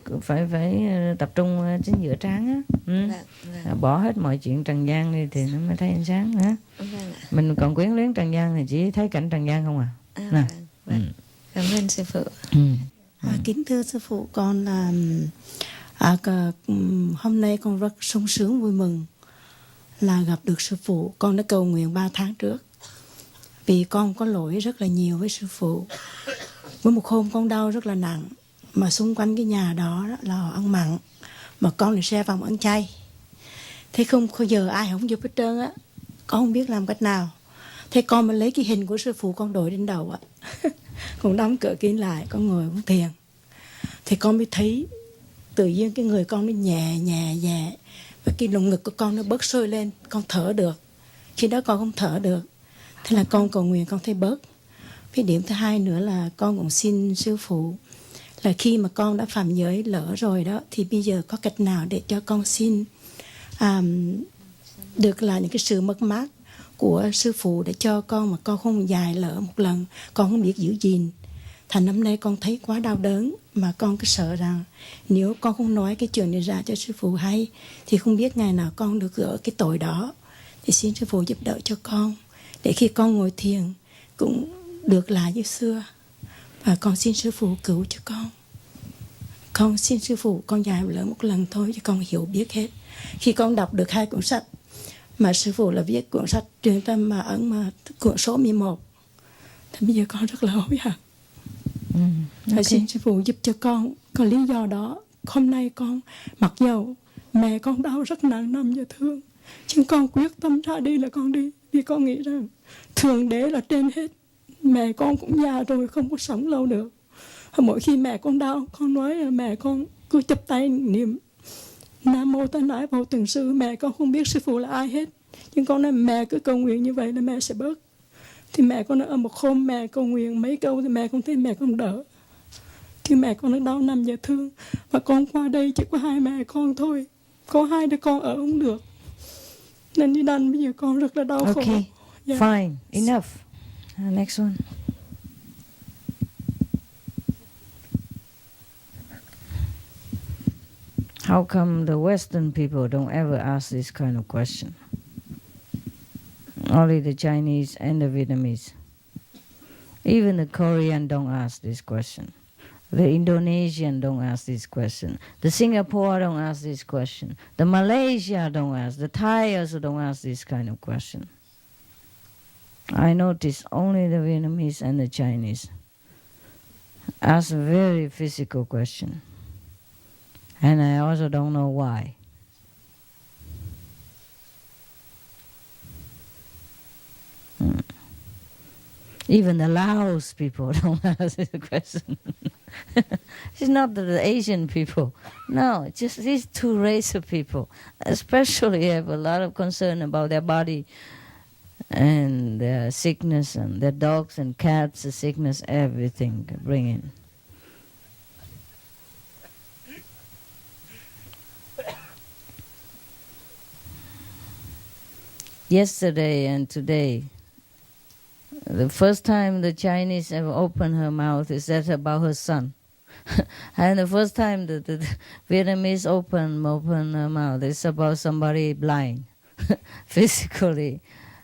A: phải tập trung chính giữa trán á. Bỏ hết mọi chuyện trần gian đi thì nó mới thấy ánh sáng hả. Mình còn quyến luyến trần gian thì chỉ thấy cảnh trần gian không à.
F: Cảm ơn sư phụ.
G: Kính thưa sư phụ, con là hôm nay con rất sung sướng vui mừng là gặp được sư phụ. Con đã cầu nguyện 3 tháng trước, vì con có lỗi rất là nhiều với sư phụ. Với một hôm con đau rất là nặng, mà xung quanh cái nhà đó là họ ăn mặn, mà con lại xe vào ăn chay. Thế không bao giờ ai không giúp hết trơn á. Con không biết làm cách nào. Thế con mới lấy cái hình của sư phụ con đội lên đầu á. Con đóng cửa kín lại, con ngồi con thiền. Thì con mới thấy tự nhiên cái người con nó nhẹ nhẹ nhẹ, và cái lồng ngực của con nó bớt sôi lên, con thở được. Khi đó con không thở được, thế là con cầu nguyện con thấy bớt. Cái điểm thứ hai nữa là con cũng xin sư phụ là khi mà con đã phạm giới lỡ rồi đó, thì bây giờ có cách nào để cho con xin được là những cái sự mất mát của sư phụ, để cho con mà con không dài lỡ một lần, con không biết giữ gìn. Thành năm nay con thấy quá đau đớn, mà con cứ sợ rằng nếu con không nói cái chuyện này ra cho sư phụ hay, thì không biết ngày nào con được gỡ cái tội đó. Thì xin sư phụ giúp đỡ cho con, để khi con ngồi thiền cũng được lại như xưa. Và con xin sư phụ cứu cho con. Con xin sư phụ, con dài lỡ một lần thôi chứ con hiểu biết hết. Khi con đọc được 2 cuốn sách mà sư phụ là viết cuốn sách Truyền Tâm mà ấn mà cuốn số 11, thì bây giờ con rất là hối hận. Okay. Xin sư phụ giúp cho con. Có lý do đó hôm nay con mặc dầu mẹ con đau rất nặng nằm và thương, nhưng con quyết tâm ra đi là con đi. Vì con nghĩ rằng Thượng Đế là trên hết. Mẹ con cũng già rồi, không có sống lâu được. Mỗi khi mẹ con đau, con nói là mẹ con cứ chắp tay niệm Nam Mô Tát Nãi Vô Từng Sư. Mẹ con không biết sư phụ là ai hết, nhưng con nói mẹ cứ cầu nguyện như vậy là mẹ sẽ bớt. Thì mẹ con nói một hôm mẹ cầu nguyện mấy câu thì mẹ con thấy mẹ con đỡ. Thì mẹ con nó đau nằm và thương. Và con qua đây chỉ có 2 mẹ con thôi, có 2 đứa con ở không được, nên đi đành bây giờ con rất là đau khổ.
A: Okay, fine, enough. Next one. How come the Western people don't ever ask this kind of question? Only the Chinese and the Vietnamese. Even the Korean don't ask this question. The Indonesian don't ask this question. The Singapore don't ask this question. The Malaysia don't ask. The Thai also don't ask this kind of question. I notice only the Vietnamese and the Chinese ask a very physical question. And I also don't know why. Even the Laos people don't ask this question. It's not the Asian people. No, it's just these 2 races of people especially have a lot of concern about their body and their sickness, and their dogs and cats, the sickness, everything bring in. Yesterday and today, the first time the Chinese ever opened her mouth is that about her son. And the first time the Vietnamese open her mouth is about somebody blind, physically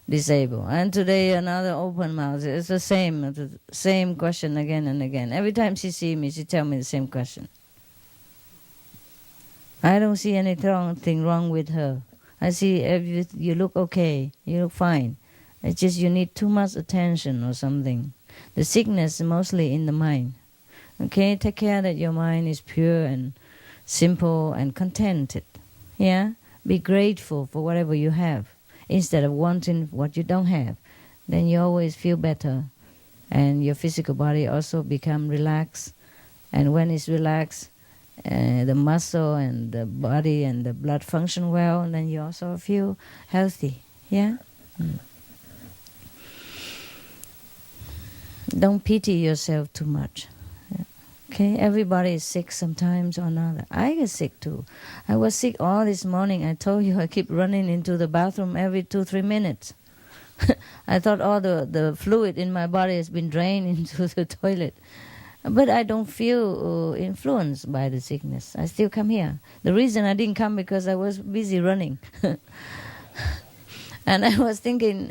A: disabled. And today another open mouth. It's the same question again and again. Every time she see me, she tell me the same question. I don't see anything wrong with her. I see you look okay, you look fine. It's just you need too much attention or something. The sickness is mostly in the mind. Okay, take care that your mind is pure and simple and contented. Yeah, Be grateful for whatever you have instead of wanting what you don't have. Then you always feel better, and your physical body also become relaxed. And when it's relaxed, the muscle and the body and the blood function well, and then you also feel healthy. Yeah. Don't pity yourself too much. Yeah. Okay, everybody is sick sometimes or another. I get sick too. I was sick all this morning. I told you I keep running into the bathroom every 2-3 minutes. I thought all the fluid in my body has been drained into the toilet. But I don't feel influenced by the sickness. I still come here. The reason I didn't come because I was busy running. And I was thinking,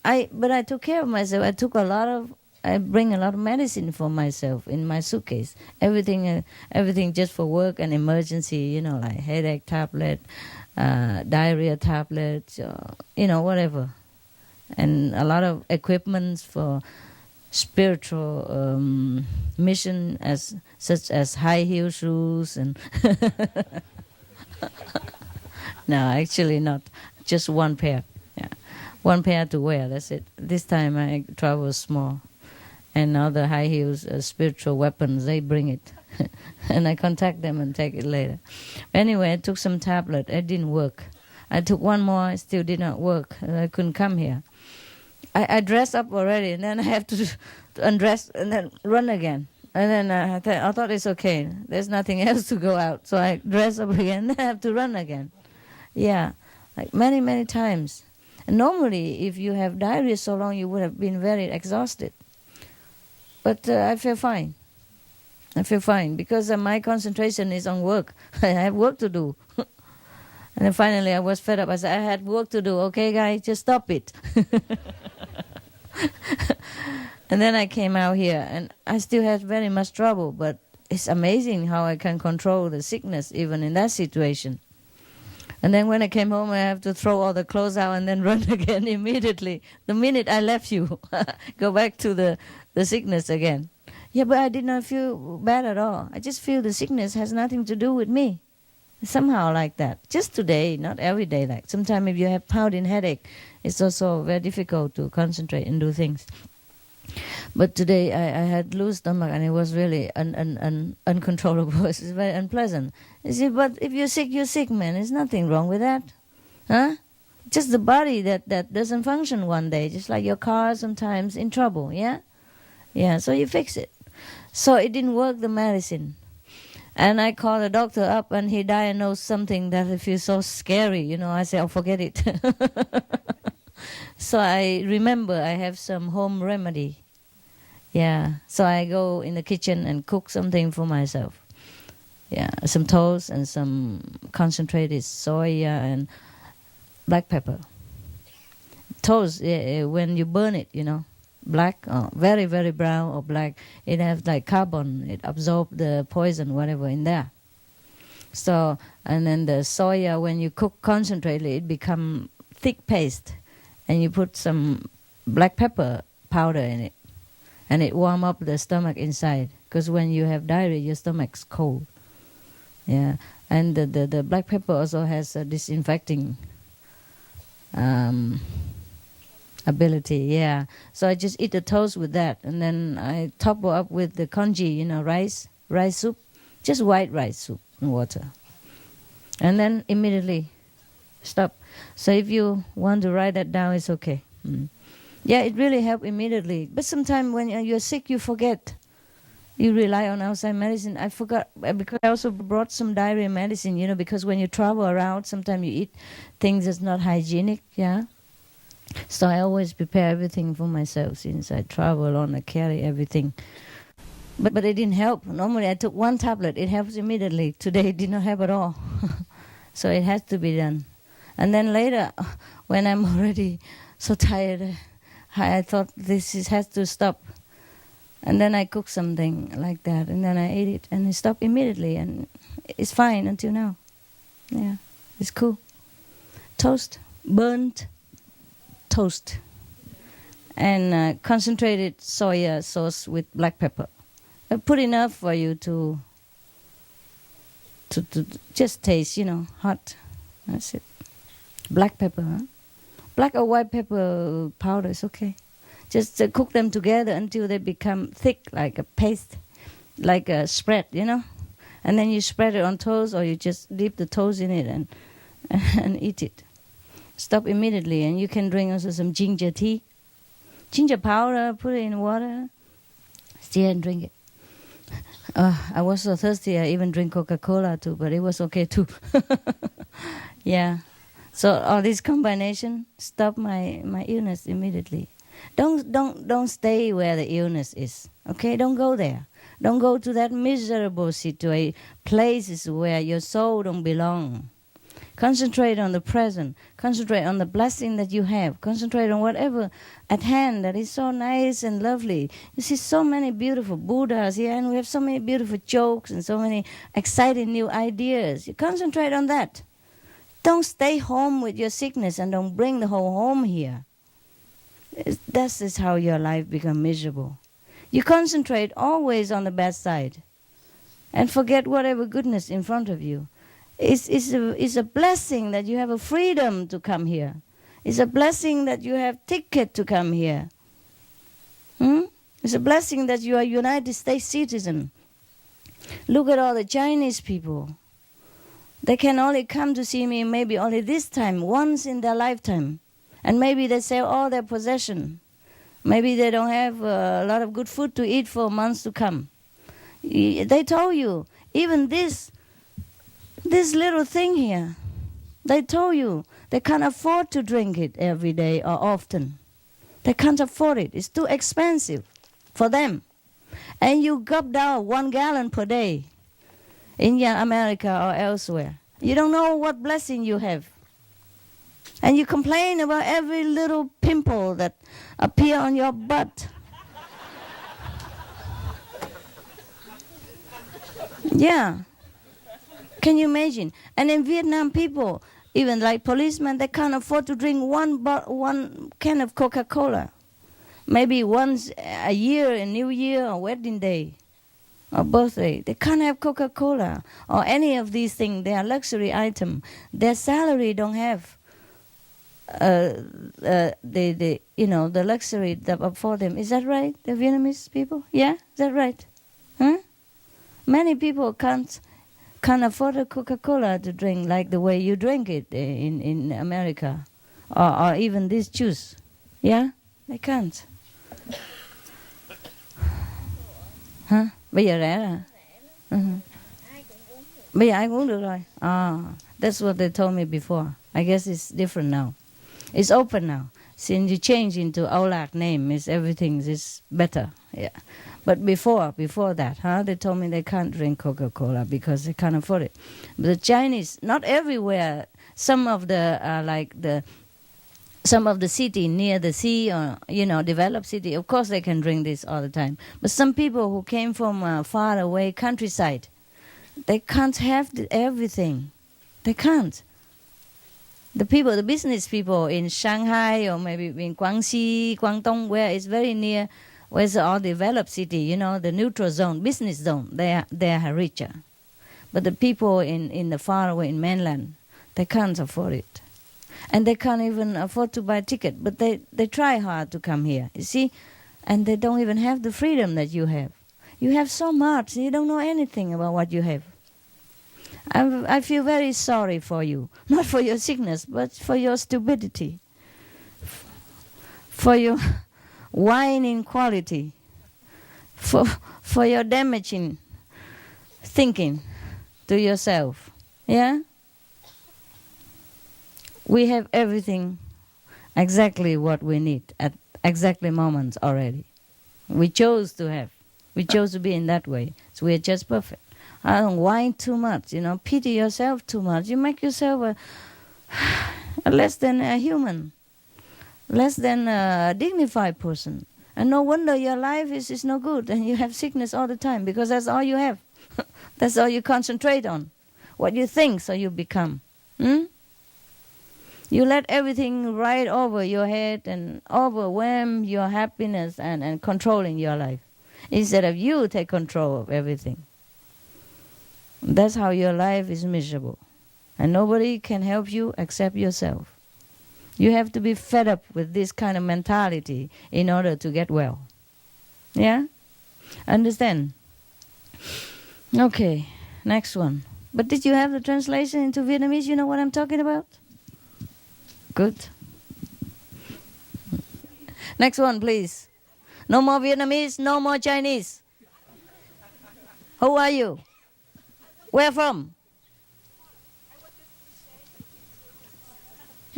A: but I took care of myself. I bring a lot of medicine for myself in my suitcase. Everything just for work and emergency, like headache tablet, diarrhea tablet, whatever. And a lot of equipments for spiritual mission, such as high heel shoes and no, actually not, just one pair. Yeah, one pair to wear. That's it. This time I travel small, and now the high heels, spiritual weapons, they bring it, and I contact them and take it later. Anyway, I took some tablet. It didn't work. I took one more. It still did not work. I couldn't come here. I dress up already, and then I have to undress and then run again. And then I thought it's okay. There's nothing else to go out. So I dress up again, and then I have to run again. Yeah, like many, many times. And normally, if you have diarrhea so long, you would have been very exhausted. But I feel fine. I feel fine because my concentration is on work. I have work to do. And then finally I was fed up. I said, I had work to do. Okay, guys, just stop it. And then I came out here, and I still had very much trouble, but it's amazing how I can control the sickness even in that situation. And then when I came home, I have to throw all the clothes out and then run again immediately. The minute I left you, go back to the sickness again. Yeah, but I did not feel bad at all. I just feel the sickness has nothing to do with me. Somehow like that. Just today, not every day. Like sometimes if you have pounding headache, it's also very difficult to concentrate and do things. But today I had loose stomach, and it was really uncontrollable. It's very unpleasant. You see, but if you're sick, man. There's nothing wrong with that. Huh? Just the body that doesn't function one day, just like your car sometimes in trouble, yeah? Yeah, so you fix it. So it didn't work, the medicine. And I called the doctor up, and he diagnosed something that I feel so scary. I said, oh, forget it. So I remember I have some home remedy. Yeah, so I go in the kitchen and cook something for myself. Yeah, some toast and some concentrated soya and black pepper. Toast, when you burn it, black, very, very brown or black, it has like carbon. It absorbs the poison, whatever, in there. So, and then the soya, when you cook concentratedly, it become thick paste. And you put some black pepper powder in it. And it warm up the stomach inside. Because when you have diarrhea, your stomach's cold. Yeah. And the black pepper also has a disinfecting ability. Yeah. So I just eat the toast with that. And then I top it up with the congee, rice soup. Just white rice soup and water. And then immediately stop. So if you want to write that down, it's okay. Yeah, it really helped immediately. But sometimes when you're sick, you forget. You rely on outside medicine. I forgot, because I also brought some diarrhea medicine, because when you travel around, sometimes you eat things that's not hygienic, yeah? So I always prepare everything for myself. Since I travel alone, I carry everything. But it didn't help. Normally I took one tablet. It helps immediately. Today it did not help at all. So it has to be done. And then later, when I'm already so tired, I thought has to stop. And then I cooked something like that, and then I ate it, and it stopped immediately, and it's fine until now. Yeah, it's cool. Toast, burnt toast, and concentrated soya sauce with black pepper. I put enough for you to just taste, hot. That's it. Black pepper, huh? Black or white pepper powder is okay. Just cook them together until they become thick, like a paste, like a spread, you know. And then you spread it on toast, or you just dip the toast in it and eat it. Stop immediately, and you can drink also some ginger tea. Ginger powder, put it in water, stir and drink it. I was so thirsty, I even drink Coca-Cola too, but it was okay too. Yeah. So all this combination stop my illness immediately. Don't stay where the illness is. Okay, don't go there. Don't go to that miserable situation, places where your soul don't belong. Concentrate on the present. Concentrate on the blessing that you have. Concentrate on whatever at hand that is so nice and lovely. You see so many beautiful Buddhas here, and we have so many beautiful jokes and so many exciting new ideas. You concentrate on that. Don't stay home with your sickness and don't bring the whole home here. That is how your life becomes miserable. You concentrate always on the bad side and forget whatever goodness in front of you. It's a blessing that you have a freedom to come here. It's a blessing that you have ticket to come here. It's a blessing that you are a United States citizen. Look at all the Chinese people. They can only come to see me maybe only this time, once in their lifetime. And maybe they sell all their possession. Maybe they don't have a lot of good food to eat for months to come. They told you, even this little thing here, they told you they can't afford to drink it every day or often. They can't afford it. It's too expensive for them. And you gulp down 1 gallon per day in America or elsewhere. You don't know what blessing you have. And you complain about every little pimple that appear on your butt. Yeah. Can you imagine? And in Vietnam, people, even like policemen, they can't afford to drink one can of Coca-Cola. Maybe once a year, a New Year or wedding day or birthday. They can't have Coca-Cola or any of these things. They are luxury item. Their salary don't have the luxury that for them. Is that right? The Vietnamese people? Yeah, is that right? Huh? Many people can't afford a Coca-Cola to drink like the way you drink it in America, or even this juice. Yeah, they can't. Hả? Bây giờ rẻ rồi. Bây giờ ai cũng uống được rồi. That's what they told me before. I guess it's different now. It's open now. Since you change into Aulak name, everything is better. Yeah. But before that, they told me they can't drink Coca-Cola because they can't afford it. But the Chinese, not everywhere. Some of the some of the city near the sea or developed city, of course they can drink this all the time. But some people who came from far away countryside, they can't have everything. They can't. The business people in Shanghai or maybe in Guangxi, Guangdong, where it's very near, where's all developed city, the neutral zone, business zone, they are richer. But the people in the far away in mainland, they can't afford it. And they can't even afford to buy a ticket, but they try hard to come here, you see? And they don't even have the freedom that you have. You have so much, you don't know anything about what you have. I feel very sorry for you, not for your sickness, but for your stupidity, for your whining quality, for your damaging thinking to yourself. Yeah? We have everything exactly what we need at exactly moments already. We chose to have. We chose to be in that way. So we are just perfect. I don't whine too much, pity yourself too much. You make yourself a less than a human, less than a dignified person. And no wonder your life is no good and you have sickness all the time because that's all you have. That's all you concentrate on. What you think, so you become. You let everything ride over your head and overwhelm your happiness and controlling your life. Instead of you take control of everything. That's how your life is miserable. And nobody can help you except yourself. You have to be fed up with this kind of mentality in order to get well. Yeah? Understand? Okay, next one. But did you have the translation into Vietnamese? You know what I'm talking about? Good. Next one, please. No more Vietnamese, no more Chinese. Who are you? Where from?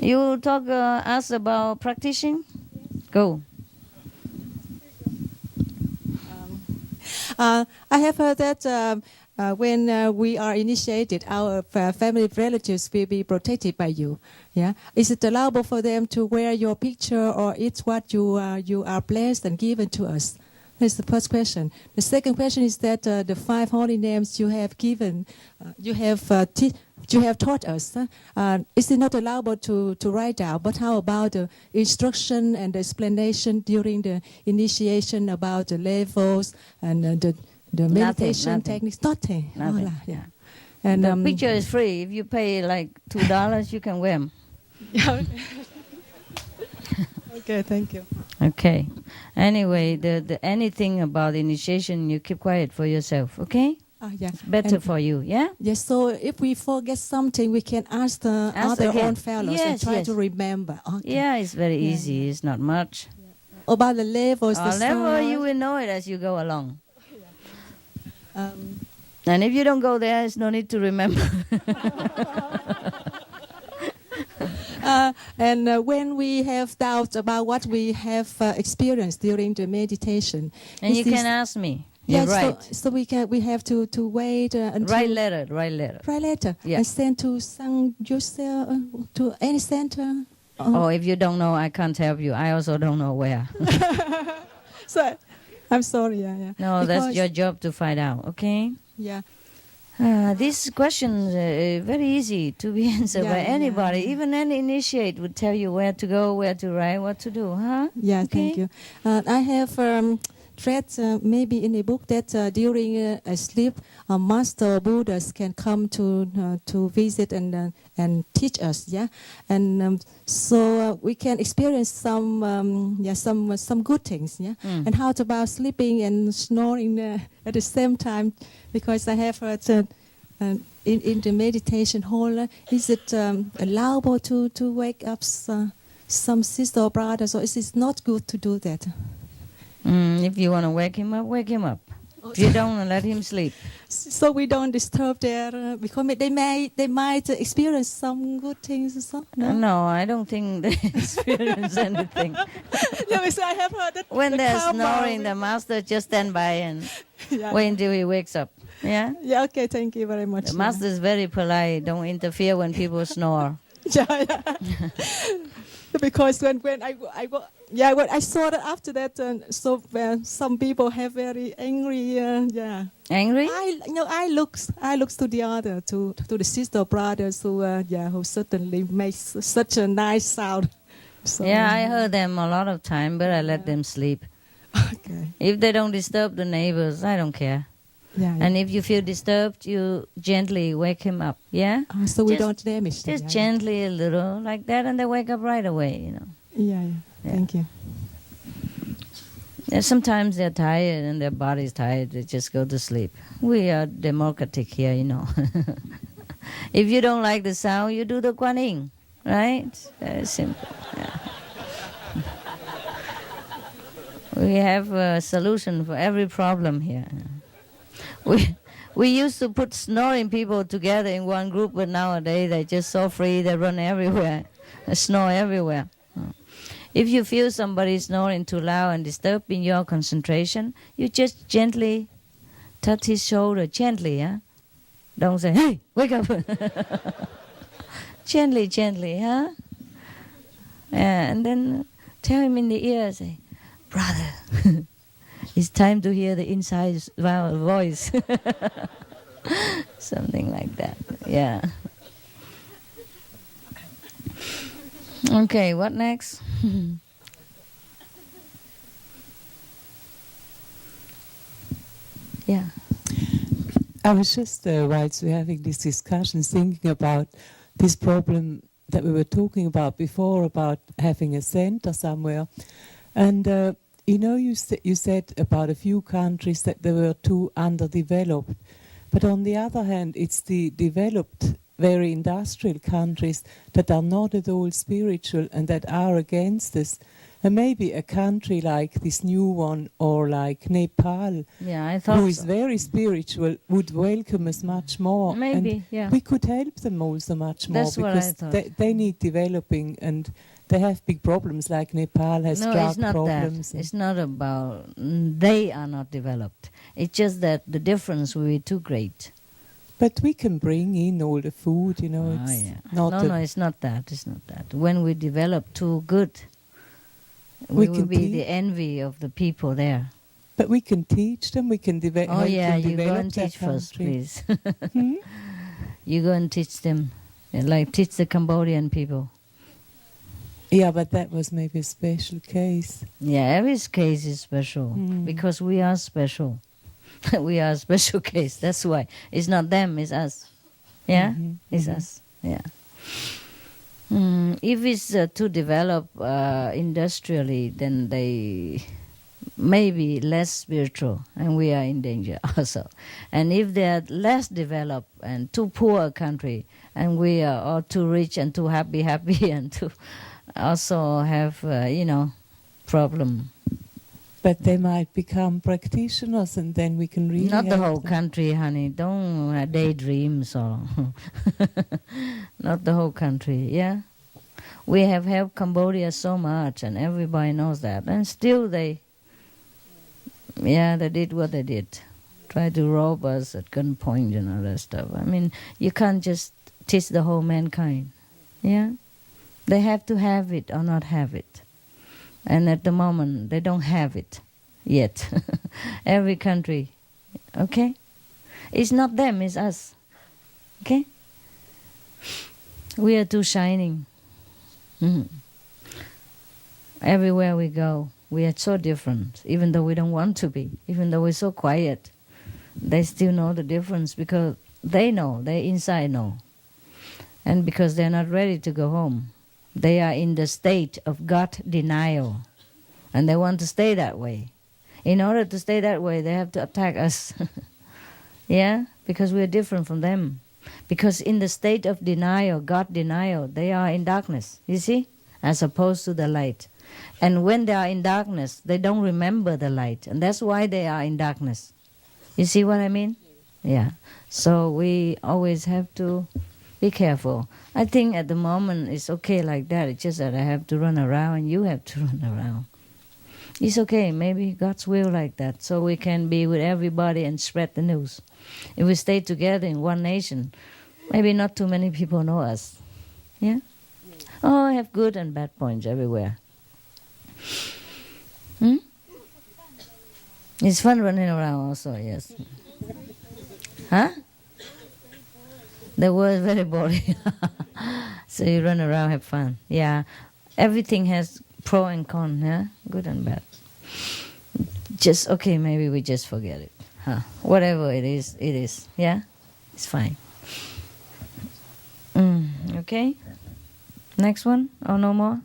A: You talk, ask about practicing? Go.
H: I have heard that when we are initiated, our family relatives will be protected by you. Yeah, is it allowable for them to wear your picture or eat what you are blessed and given to us? That's the first question. The second question is that the 5 holy names you have given, you have taught us. Is it not allowable to write down? But how about the instruction and the explanation during the initiation about the levels and the meditation techniques? Nothing.
A: Nothing.
H: Yeah.
A: And the picture is free. If you pay like $2, you can wear them.
H: Yeah. Okay, thank you.
A: Okay. Anyway, the anything about initiation, you keep quiet for yourself, okay?
H: Yeah.
A: It's better for you, yeah?
H: Yes, so if we forget something, we can ask the other
A: again.
H: own fellows and try to remember. Okay.
A: Yeah, it's very easy. It's not much.
H: About the levels, the
A: level, you will know it as you go along. And if you don't go there, there's no need to remember.
H: And when we have doubts about what we have experienced during the meditation,
A: and you can ask me.
H: Yes,
A: right.
H: So we have to wait until
A: write letter.
H: Yeah. And send to San Jose, to any center.
A: If you don't know, I can't help you. I also don't know where.
H: So I'm sorry. Yeah.
A: No, that's your job to find out. Okay.
H: Yeah.
A: This question is very easy to be answered by anybody. Even any initiate would tell you where to go, where to write, what to do, huh?
H: Yeah, thank you. I have read maybe in a book that during a sleep, master Buddhas can come to visit and teach us. Yeah, and so we can experience some good things. Yeah, and how about sleeping and snoring at the same time? Because I have heard in the meditation hall, is it allowable to wake up some sister or brothers, or is it not good to do that?
A: If you want to wake him up. If you don't, let him sleep.
H: So we don't disturb their because they might experience some good things or something.
A: No, I don't think they experience anything.
H: Yeah, because I have heard that
A: when they're snoring, the master just stand by and wait until he wakes up. Yeah.
H: Yeah. Okay. Thank you very much.
A: The master is very polite. Don't interfere when people snore.
H: Yeah. Because when I saw that after that, some people have very angry.
A: Angry?
H: I looks to the other to the sister brothers who certainly makes such a nice sound. So,
A: I heard them a lot of time, but I let them sleep.
H: Okay.
A: If they don't disturb the neighbors, I don't care.
H: Yeah.
A: And if you feel disturbed, you gently wake him up. Yeah.
H: So we don't damage them.
A: Just gently a little like that, and they wake up right away.
H: Yeah. Thank you.
A: Yeah, sometimes they're tired and their body's tired. They just go to sleep. We are democratic here, If you don't like the sound, you do the guanyin, right? Very simple. Yeah. We have a solution for every problem here. We used to put snoring people together in one group, but nowadays they're just so free, they run everywhere, they snore everywhere. If you feel somebody snoring too loud and disturbing your concentration, you just gently touch his shoulder, gently, huh? Don't say, hey, wake up. Gently, huh? And then tell him in the ear, say, brother, it's time to hear the inside voice. Something like that, yeah. Okay, what next? Yeah.
I: I was just, whilst we're having this discussion, thinking about this problem that we were talking about before, about having a center somewhere. And, you said about a few countries that they were too underdeveloped. But on the other hand, it's the developed, very industrial countries that are not at all spiritual and that are against us. And maybe a country like this new one, or like Nepal, who is very spiritual, would welcome us much more.
A: Maybe,
I: and we could help them also much more.
A: That's
I: because they need developing, and they have big problems, like Nepal has drug problems.
A: It's not about they are not developed. It's just that the difference will be too great.
I: But we can bring in all the food,
A: it's not that. It's not that. When we develop too good, we will be the envy of the people there.
I: But we can teach them, we can develop.
A: Oh yeah, you go and teach first, please. You go and teach them, like teach the Cambodian people.
I: Yeah, but that was maybe a special case.
A: Yeah, every case is special because we are special. We are a special case. That's why it's not them, it's us. Yeah, it's us. Yeah. If it's too developed industrially, then they may be less spiritual, and we are in danger also. And if they are less developed and too poor a country, and we are all too rich and too happy, and to also have, problem.
I: But they might become practitioners, and then we can really
A: not the whole country, honey. Don't daydream so. Not the whole country, yeah. We have helped Cambodia so much, and everybody knows that. And still they did what they did. Try to rob us at gunpoint and all that stuff. I mean, you can't just teach the whole mankind, yeah. They have to have it or not have it. And at the moment, they don't have it yet. Every country, okay? It's not them, it's us, okay? We are too shining. Everywhere we go, we are so different, even though we don't want to be, even though we're so quiet. They still know the difference because they know, they inside know. And because they're not ready to go home. They are in the state of God denial, and they want to stay that way. In order to stay that way, they have to attack us. Yeah, because we are different from them. Because in the state of denial, God denial, they are in darkness, you see, as opposed to the light. And when they are in darkness, they don't remember the light, and that's why they are in darkness. You see what I mean? Yeah. So we always have to be careful. I think at the moment it's okay like that. It's just that I have to run around and you have to run around. It's okay. Maybe God's will like that. So we can be with everybody and spread the news. If we stay together in one nation, maybe not too many people know us. Yeah? Oh, I have good and bad points everywhere. It's fun running around also, yes. Huh? The world is very boring. So you run around, have fun. Yeah. Everything has pro and con, yeah? Good and bad. Just, okay, maybe we just forget it. Huh? Whatever it is, yeah? It's fine. Okay? Next one? Or no more?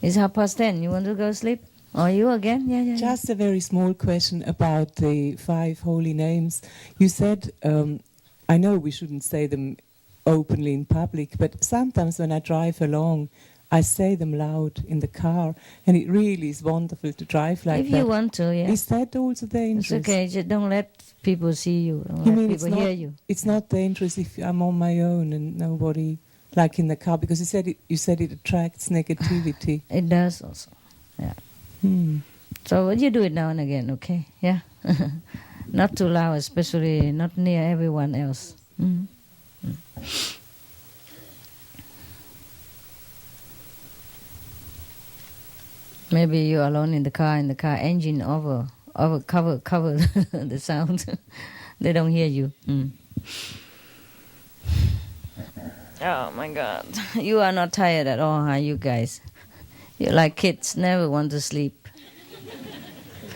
A: It's 10:30. You want to go sleep? Or you again? Yeah.
I: Just a very small question about the 5 holy names. You said, I know we shouldn't say them openly in public, but sometimes when I drive along, I say them loud in the car, and it really is wonderful to drive like that.
A: If you want to, yeah.
I: Is that also dangerous?
A: It's okay, just don't let people see you, don't let people hear you.
I: It's not dangerous if I'm on my own and nobody, like in the car, because you said it attracts negativity.
A: It does also, yeah. So you do it now and again, okay? Yeah. Not too loud, especially not near everyone else. Maybe you're alone in the car, engine cover the sound. They don't hear you. Oh my God. You are not tired at all, huh, you guys? You're like kids, never want to sleep.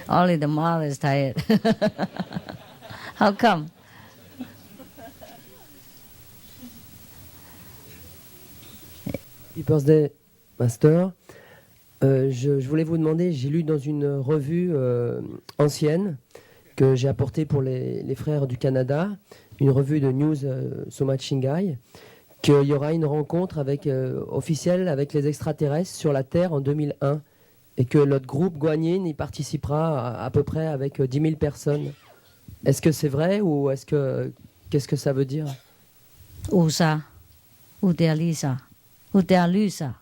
A: Only the mother is tired. How come?
J: Happy birthday, Master. Je voulais vous demander, j'ai lu dans une revue ancienne que j'ai apportée pour les frères du Canada, une revue de news Shingai, qu'il y aura une rencontre officielle avec les extraterrestres sur la Terre en 2001 et que notre groupe Guanyin y participera à peu près avec 10 000 personnes. Est-ce que c'est vrai ou qu'est-ce que ça veut dire?
A: Où ça? Où t'as lu ça? Où t'as lu ça?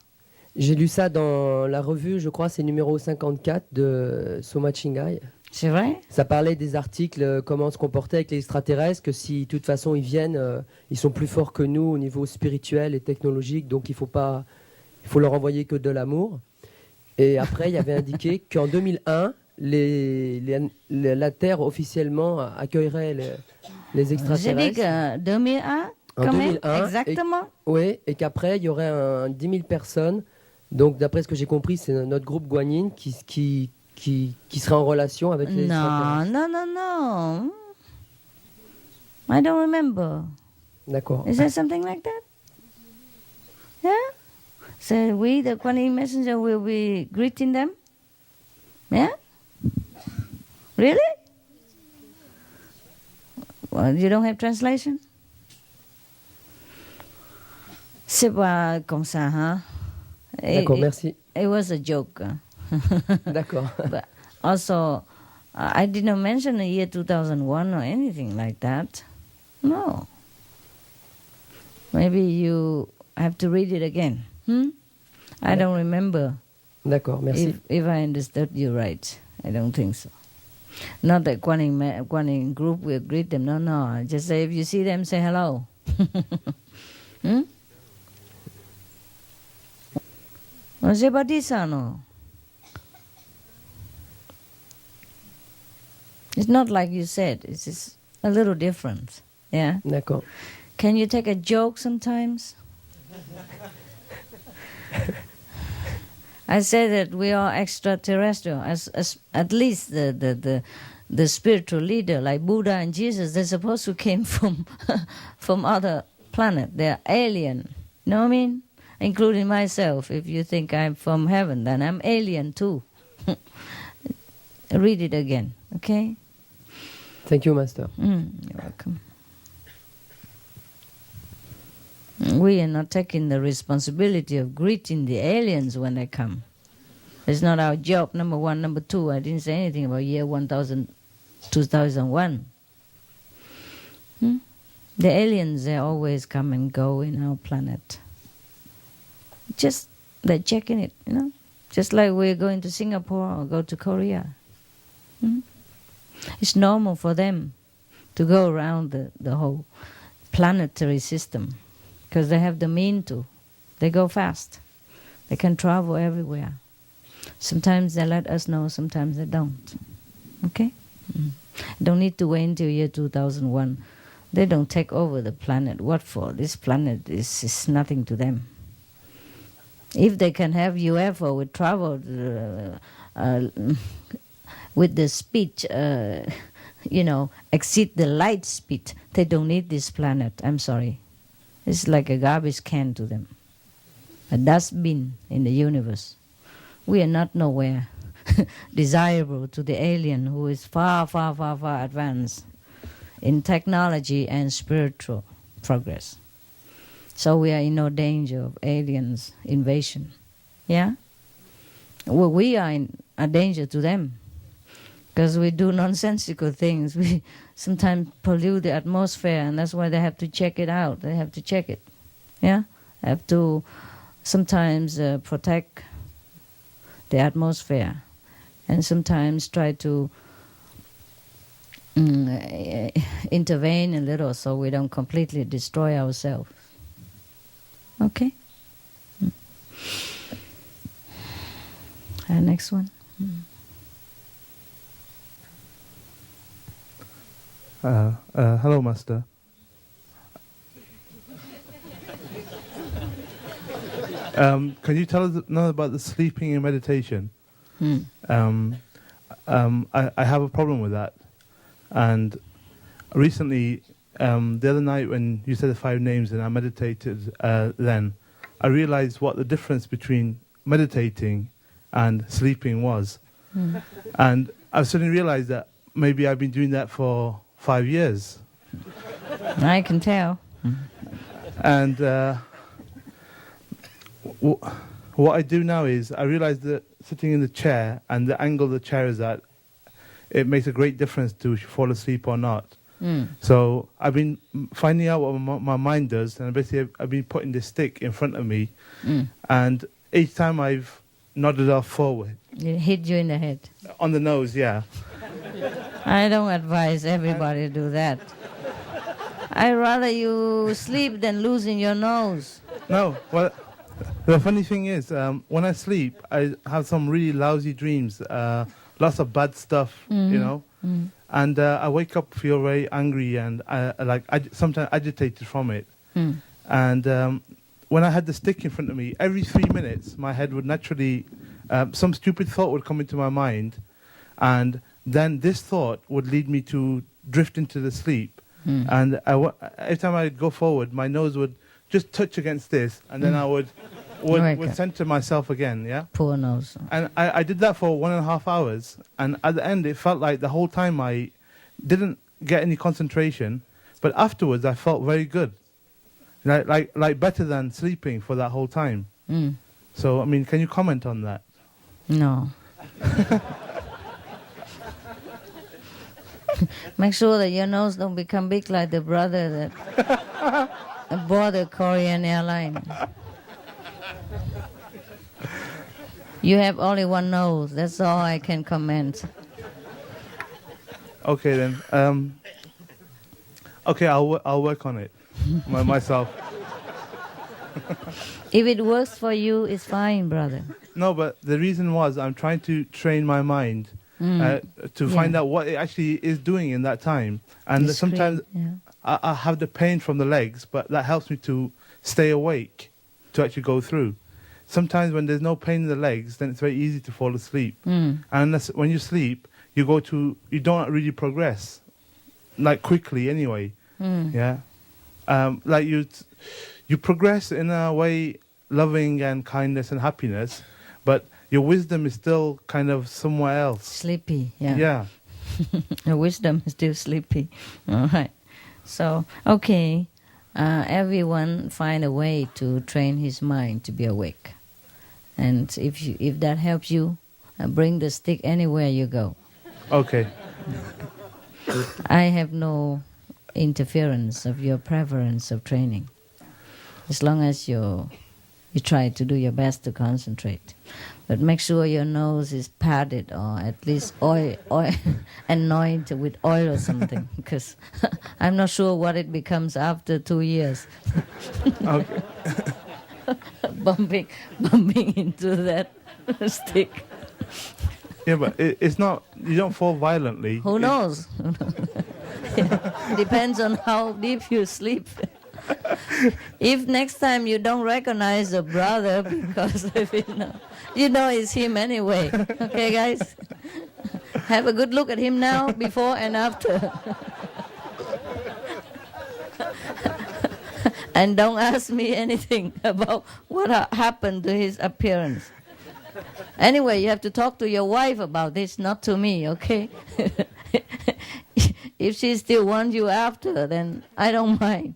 J: J'ai lu ça dans la revue, je crois, c'est numéro 54 de Shingai.
A: C'est vrai?
J: Ça parlait des articles, comment se comporter avec les extraterrestres, que si de toute façon ils viennent, ils sont plus forts que nous au niveau spirituel et technologique, donc il faut leur envoyer que de l'amour. Et après, il y avait indiqué qu'en 2001, la Terre officiellement accueillerait les extraterrestres.
A: J'ai dit que 2001,
J: en 2001,
A: exactement.
J: Oui, et qu'après, il y aurait 10 000 personnes. Donc, d'après ce que j'ai compris, c'est notre groupe Guanyin qui serait en relation avec les extraterrestres.
A: Non. I don't remember.
J: D'accord.
A: Is there something like that? Yeah? So we, the Guanyin messenger, will be greeting them? Yeah? Really? Well, you don't have translation? C'est pas comme ça, hein?
J: D'accord, merci.
A: It was a joke.
J: D'accord.
A: But also, I did not mention the year 2001 or anything like that. No. Maybe you have to read it again. I don't remember.
J: D'accord, merci.
A: If I understood you right. I don't think so. Not that Guanyin group will greet them. No. Just say if you see them, say hello. C'est pas dit ça, non? It's not like you said. It's just a little different. Yeah?
J: D'accord.
A: Can you take a joke sometimes? I say that we are extraterrestrial. As at least the spiritual leader, like Buddha and Jesus, they're supposed to came from other planet. They're alien. You know what I mean? Including myself. If you think I'm from heaven, then I'm alien too. Read it again, okay?
J: Thank you, Master.
A: You're welcome. We are not taking the responsibility of greeting the aliens when they come. It's not our job, number one. Number two, I didn't say anything about year 2001. The aliens, they always come and go in our planet. Just, they're checking it, you know? Just like we're going to Singapore or go to Korea. It's normal for them to go around the whole planetary system because they have the mean to. They go fast. They can travel everywhere. Sometimes they let us know, sometimes they don't. Okay? Don't need to wait until year 2001. They don't take over the planet. What for? This planet is nothing to them. If they can have UFO with travel with the speed, exceed the light speed, they don't need this planet. I'm sorry. It's like a garbage can to them. A dustbin in the universe. We are not nowhere desirable to the alien who is far, far, far, far advanced in technology and spiritual progress. So we are in no danger of aliens' invasion. Yeah? Well, we are in a danger to them because we do nonsensical things. We sometimes pollute the atmosphere, and that's why they have to check it out. They have to check it. Yeah? Have to sometimes protect the atmosphere and sometimes try to intervene a little so we don't completely destroy ourselves. Okay? Next one.
K: Hello, Master. Can you tell us about the sleeping and meditation? I have a problem with that. And recently, the other night when you said the 5 names and I meditated then, I realized what the difference between meditating and sleeping was. And I suddenly realized that maybe I've been doing that for 5 years.
A: I can tell.
K: And what I do now is I realize that sitting in the chair and the angle the chair is at, it makes a great difference to if you fall asleep or not. So I've been finding out what my mind does, and basically I've been putting this stick in front of me, and each time I've nodded off forward.
A: It hit you in the head.
K: On the nose, yeah.
A: I don't advise everybody to do that. I'd rather you sleep than losing your nose.
K: No, well, the funny thing is, when I sleep, I have some really lousy dreams, lots of bad stuff, you know. And I wake up, feel very angry, and sometimes agitated from it. And when I had the stick in front of me, every 3 minutes, my head would naturally, some stupid thought would come into my mind, and then this thought would lead me to drift into the sleep. And every time I'd go forward, my nose would just touch against this, and then I would center myself again, yeah?
A: Poor nose.
K: And I did that for 1.5 hours, and at the end it felt like the whole time I didn't get any concentration, but afterwards I felt very good. Like better than sleeping for that whole time. So, I mean, can you comment on that?
A: No. Make sure that your nose don't become big like the brother that bought the Korean airline. You have only one nose. That's all I can comment.
K: Okay then. Okay, I'll work on it myself.
A: If it works for you, it's fine, brother.
K: No, but the reason was I'm trying to train my mind to find out what it actually is doing in that time. And sometimes I have the pain from the legs, but that helps me to stay awake, to actually go through. Sometimes when there's no pain in the legs, then it's very easy to fall asleep. And when you sleep, you don't really progress, like quickly anyway. Yeah, like you progress in a way, loving and kindness and happiness, but your wisdom is still kind of somewhere else.
A: Sleepy, yeah.
K: Yeah.
A: Your wisdom is still sleepy. All right. So, okay, everyone find a way to train his mind to be awake. And if that helps you, bring the stick anywhere you go.
K: Okay.
A: I have no interference of your preference of training, as long as you try to do your best to concentrate. But make sure your nose is padded, or at least oil anointed with oil or something, because I'm not sure what it becomes after 2 years.
K: Okay.
A: bumping into that stick.
K: Yeah, but it's not. You don't fall violently.
A: Who knows? Yeah. Depends on how deep you sleep. If next time you don't recognize the brother because of it, you know it's him anyway. Okay, guys? Have a good look at him now, before and after. And don't ask me anything about what happened to his appearance. Anyway, you have to talk to your wife about this, not to me, okay? If she still wants you after, then I don't mind.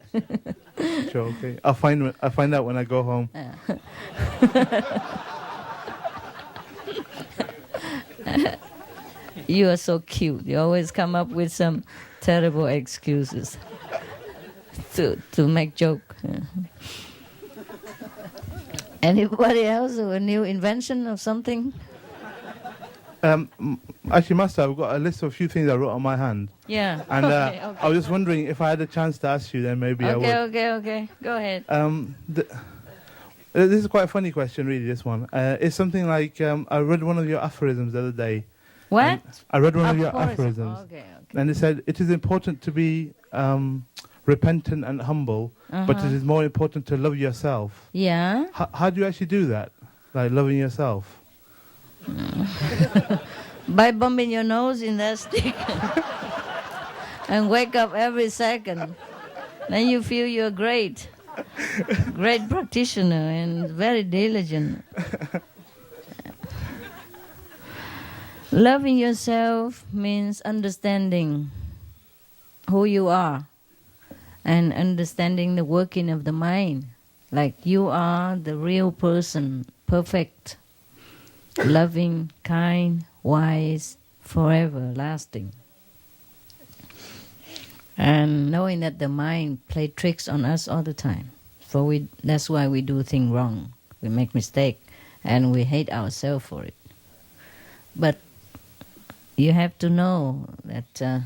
K: Sure, okay. I'll find out when I go home.
A: You are so cute. You always come up with some terrible excuses to make joke. Anybody else? A new invention of something?
K: Actually, Master, I've got a list of a few things I wrote on my hand.
A: Yeah.
K: And
A: okay.
K: I was just wondering if I had a chance to ask you, then maybe I would.
A: Okay. Go ahead.
K: This is quite a funny question, really, this one. It's something like, I read one of your aphorisms the other day.
A: What?
K: I read one of your aphorisms.
A: Okay.
K: And it said, it is important to be repentant and humble, but it is more important to love yourself.
A: Yeah.
K: How do you actually do that? Like loving yourself?
A: By bumping your nose in that stick and wake up every second. Then you feel you're great. Great practitioner and very diligent. Loving yourself means understanding who you are and understanding the working of the mind. Like you are the real person, perfect, loving, kind, wise, forever lasting. And knowing that the mind plays tricks on us all the time. So that's why we do things wrong. We make mistakes and we hate ourselves for it. But you have to know that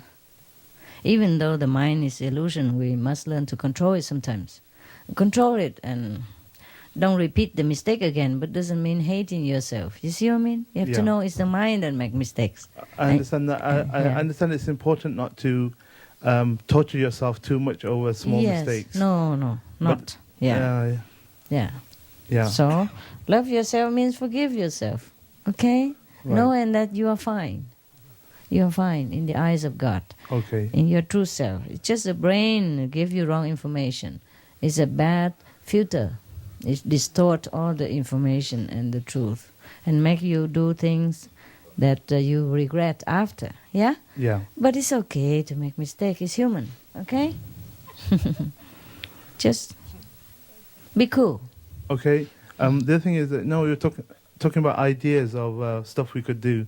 A: even though the mind is illusion, we must learn to control it sometimes. Control it and don't repeat the mistake again, but doesn't mean hating yourself. You see what I mean? You have to know it's the mind that makes mistakes.
K: I understand that. I understand it's important not to torture yourself too much over small mistakes.
A: No, not. Yeah. So, love yourself means forgive yourself. Okay?
K: Right.
A: Knowing that you are fine. You are fine in the eyes of God.
K: Okay.
A: In your true self. It's just the brain that gives you wrong information. It's a bad filter. It distorts all the information and the truth and make you do things that you regret after. Yeah?
K: Yeah.
A: But it's okay to make mistakes. It's human. Okay? Just be cool.
K: Okay. The other thing is that you're talking about ideas of stuff we could do.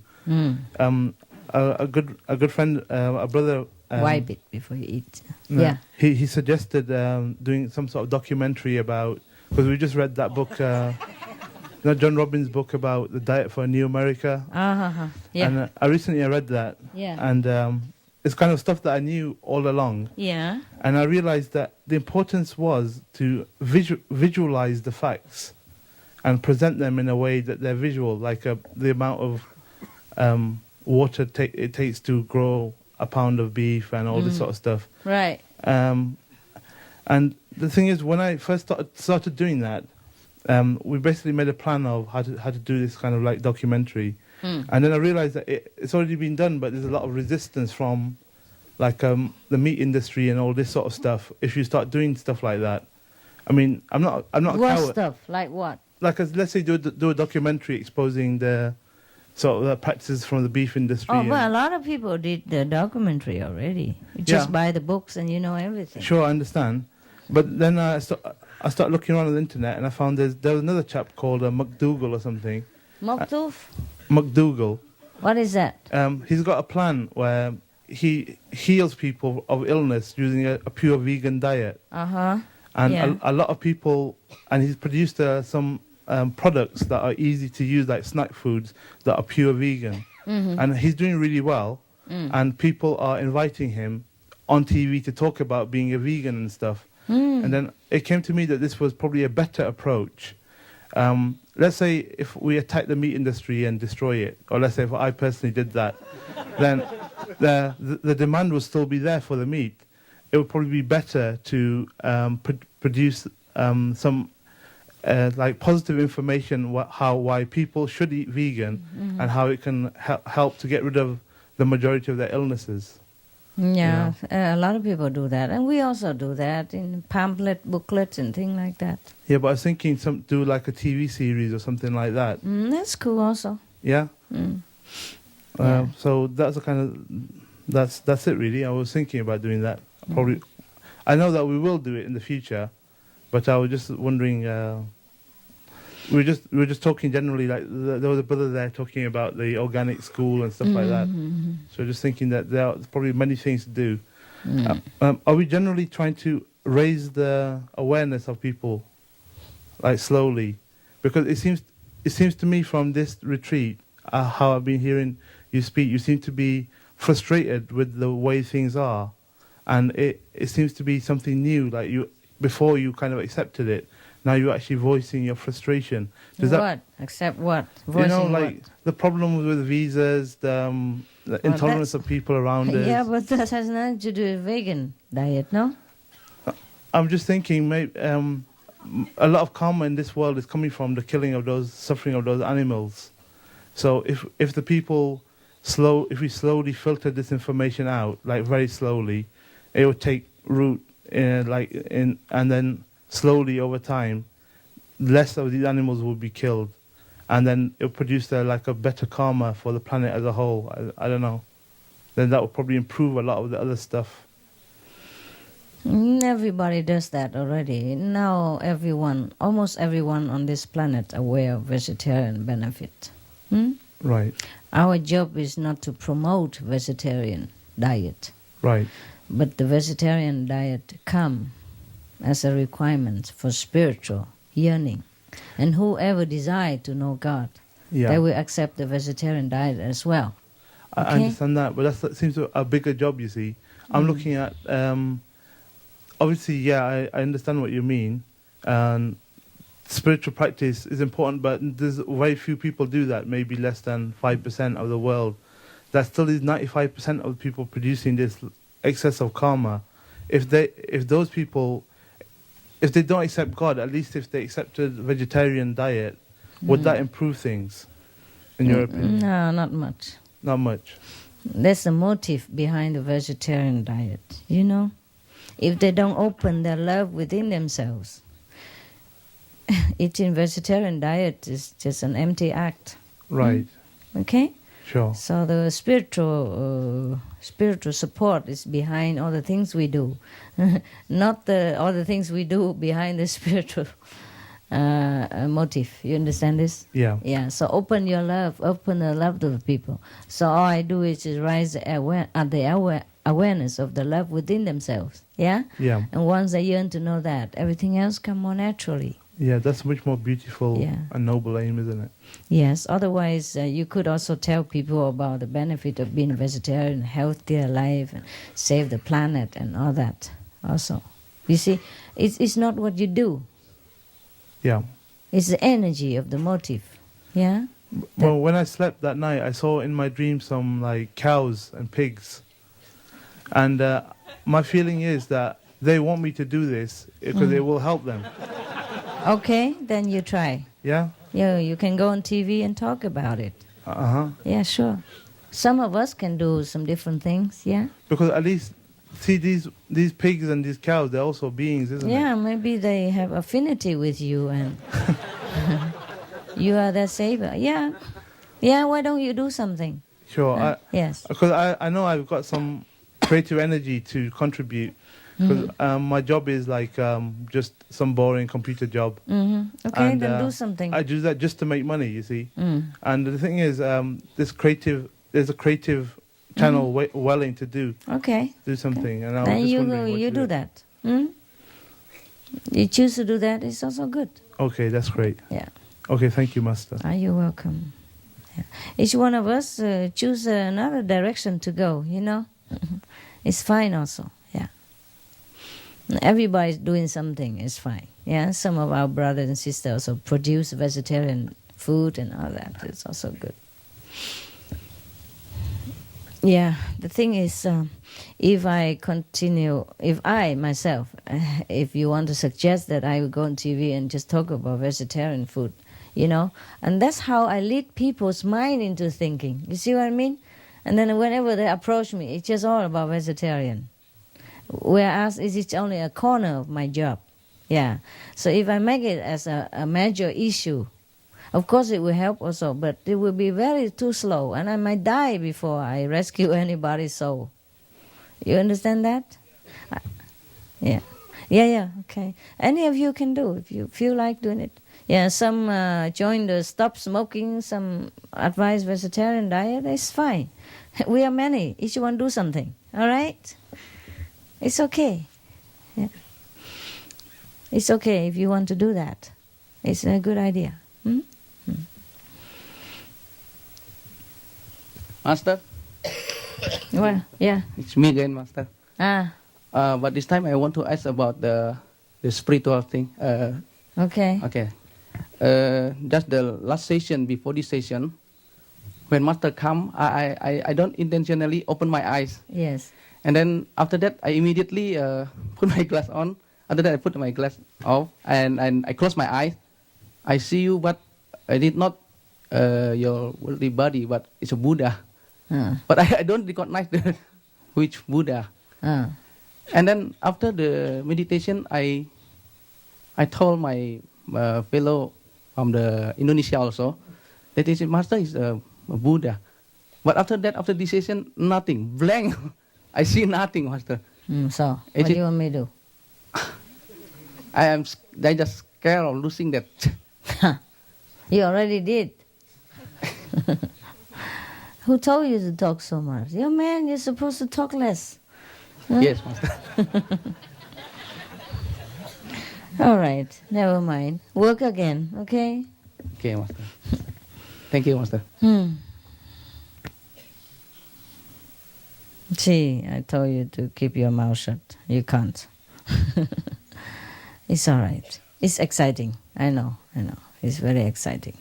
K: A good friend, a brother.
A: Wipe it before you eat.
K: No,
A: Yeah.
K: He suggested doing some sort of documentary about, because we just read that book, John Robbins' book about the diet for a new America.
A: Yeah.
K: And I recently read that.
A: Yeah.
K: And it's kind of stuff that I knew all along.
A: Yeah.
K: And I realized that the importance was to visualize the facts and present them in a way that they're visual, like the amount of water it takes to grow a pound of beef and all this sort of stuff.
A: Right.
K: And the thing is, when I first started doing that, we basically made a plan of how to do this kind of like documentary. And then I realized that it's already been done, but there's a lot of resistance from like the meat industry and all this sort of stuff. If you start doing stuff like that, I mean, I'm not a
A: What
K: coward.
A: stuff? Like what?
K: Like let's say do a documentary exposing the sort of the practices from the beef industry.
A: Oh, well, a lot of people did the documentary already. You just buy the books and you know everything.
K: Sure, I understand. But then I started looking around on the internet and I found there was another chap called McDougall or something. McDougall.
A: What is that?
K: He's got a plan where he heals people of illness using a pure vegan diet. And a lot of people, and he's produced some products that are easy to use, like snack foods that are pure vegan. And he's doing really well. And people are inviting him on TV to talk about being a vegan and stuff. And then it came to me that this was probably a better approach. Let's say if we attack the meat industry and destroy it, or let's say if I personally did that, then the demand would still be there for the meat. It would probably be better to produce some like positive information why people should eat vegan and how it can help to get rid of the majority of their illnesses.
A: Yeah, a lot of people do that, and we also do that in pamphlet, booklets, and things like that.
K: Yeah, but I was thinking do like a TV series or something like that.
A: That's cool, also.
K: Yeah. So that's a kind of that's it really. I was thinking about doing that. Probably, I know that we will do it in the future, but I was just wondering. We were just talking generally, like there was a brother there talking about the organic school and stuff like that. So just thinking that there's probably many things to do. Are we generally trying to raise the awareness of people, like slowly? Because it seems to me from this retreat, how I've been hearing you speak, you seem to be frustrated with the way things are, and it seems to be something new. Like before you kind of accepted it. Now you're actually voicing your frustration.
A: Accept what?
K: Voicing like the problems with visas, the intolerance of people around us.
A: Yeah, but that has nothing to do with vegan diet, no?
K: I'm just thinking, maybe a lot of karma in this world is coming from the killing of suffering of those animals. So if the people if we slowly filter this information out, like very slowly, it would take root, and then slowly over time, less of these animals will be killed, and then it'll produce like a better karma for the planet as a whole. I don't know. Then that will probably improve a lot of the other stuff.
A: Everybody does that already. Now almost everyone on this planet aware of vegetarian benefit.
K: Right.
A: Our job is not to promote vegetarian diet.
K: Right.
A: But the vegetarian diet come as a requirement for spiritual yearning. And whoever desire to know God, they will accept the vegetarian diet as well.
K: I understand that, but that seems a bigger job, you see. I'm looking at, obviously, I understand what you mean. And spiritual practice is important, but there's very few people do that, maybe less than 5% of the world. That still is 95% of the people producing this excess of karma. If those people, if they don't accept God, at least if they accepted vegetarian diet, would that improve things, in your opinion?
A: No, not much.
K: Not much.
A: There's a motive behind the vegetarian diet, you know? If they don't open their love within themselves, eating vegetarian diet is just an empty act.
K: Right.
A: Okay?
K: Sure.
A: So the spiritual support is behind all the things we do, not all the things we do behind the spiritual motive. You understand this?
K: Yeah.
A: Yeah. So open your love, open the love to the people. So all I do is just raise the awareness of the love within themselves. Yeah.
K: Yeah.
A: And once they yearn to know that, everything else come more naturally.
K: Yeah, that's a much more beautiful and noble aim, isn't it?
A: Yes, otherwise you could also tell people about the benefit of being a vegetarian, healthier life, and save the planet and all that also. You see, it's not what you do.
K: Yeah.
A: It's the energy of the motive. Yeah?
K: Well, when I slept that night, I saw in my dream some like cows and pigs. And my feeling is that they want me to do this because it will help them.
A: Okay, then you try.
K: Yeah?
A: Yeah, you can go on TV and talk about it. Yeah, sure. Some of us can do some different things, yeah?
K: Because at least, see, these pigs and these cows, they're also beings, isn't it?
A: Yeah, maybe they have affinity with you and you are their savior. Yeah. Yeah, why don't you do something?
K: Sure.
A: Yes.
K: Because I know I've got some creative energy to contribute. Because my job is like just some boring computer job.
A: Okay, and, then do something.
K: I do that just to make money, you see. And the thing is, there's a creative channel willing to do something. And
A: then you do that. You choose to do that, it's also good.
K: Okay, that's great.
A: Yeah.
K: Okay, thank you, Master.
A: You're welcome. Yeah. Each one of us choose another direction to go, you know. It's fine also. Everybody's doing something, it's fine. Yeah, some of our brothers and sisters also produce vegetarian food and all that. It's also good. Yeah, the thing is, if I myself, if you want to suggest that I would go on TV and just talk about vegetarian food, you know, and that's how I lead people's mind into thinking. You see what I mean? And then whenever they approach me, it's just all about vegetarian. Whereas it's only a corner of my job. Yeah. So if I make it as a major issue, of course it will help also, but it will be too slow, and I might die before I rescue anybody's soul. You understand that? Yeah. Okay. Any of you can do if you feel like doing it. Yeah. Some join the stop smoking. Some advise vegetarian diet. It's fine. We are many. Each one do something. All right. It's okay. Yeah. It's okay if you want to do that. It's a good idea.
L: Master?
A: Well, yeah.
L: It's me again, Master.
A: But
L: this time I want to ask about the spiritual thing.
A: Okay.
L: Just the last session, before this session, when Master come, I don't intentionally open my eyes.
A: Yes.
L: And then after that, I immediately put my glass on. After that, I put my glass off and I close my eyes. I see you, but I did not your worldly body, but it's a Buddha. But I don't recognize which Buddha. And then after the meditation, I I told my fellow from the Indonesia also that this master is a Buddha. But after that, after this session, nothing, blank. I see nothing, master.
A: So, what do you want me to do?
L: I just scared of losing that.
A: You already did. Who told you to talk so much? You're man, you're supposed to talk less. Huh?
L: Yes, master.
A: All right, never mind. Work again, okay?
L: Okay, master. Thank you, master.
A: See, I told you to keep your mouth shut. You can't. It's all right. It's exciting. I know. It's very exciting.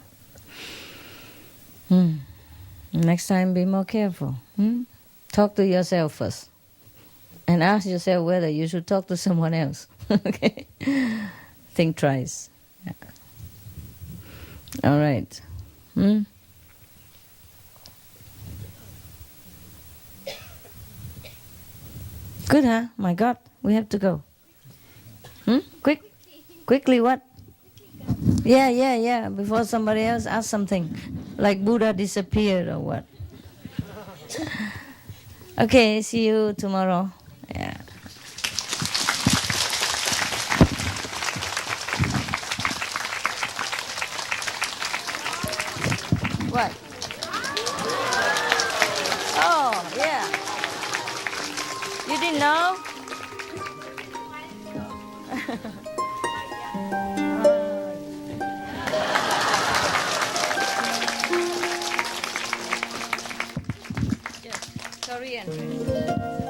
A: Next time, be more careful. Talk to yourself first. And ask yourself whether you should talk to someone else. Okay? Think twice. Yeah. All right. Good, huh? My God, we have to go. Quickly what? Yeah. Before somebody else asks something. Like Buddha disappeared or what? Okay, see you tomorrow. Yeah. What? Oh, yeah. You didn't know? Korean.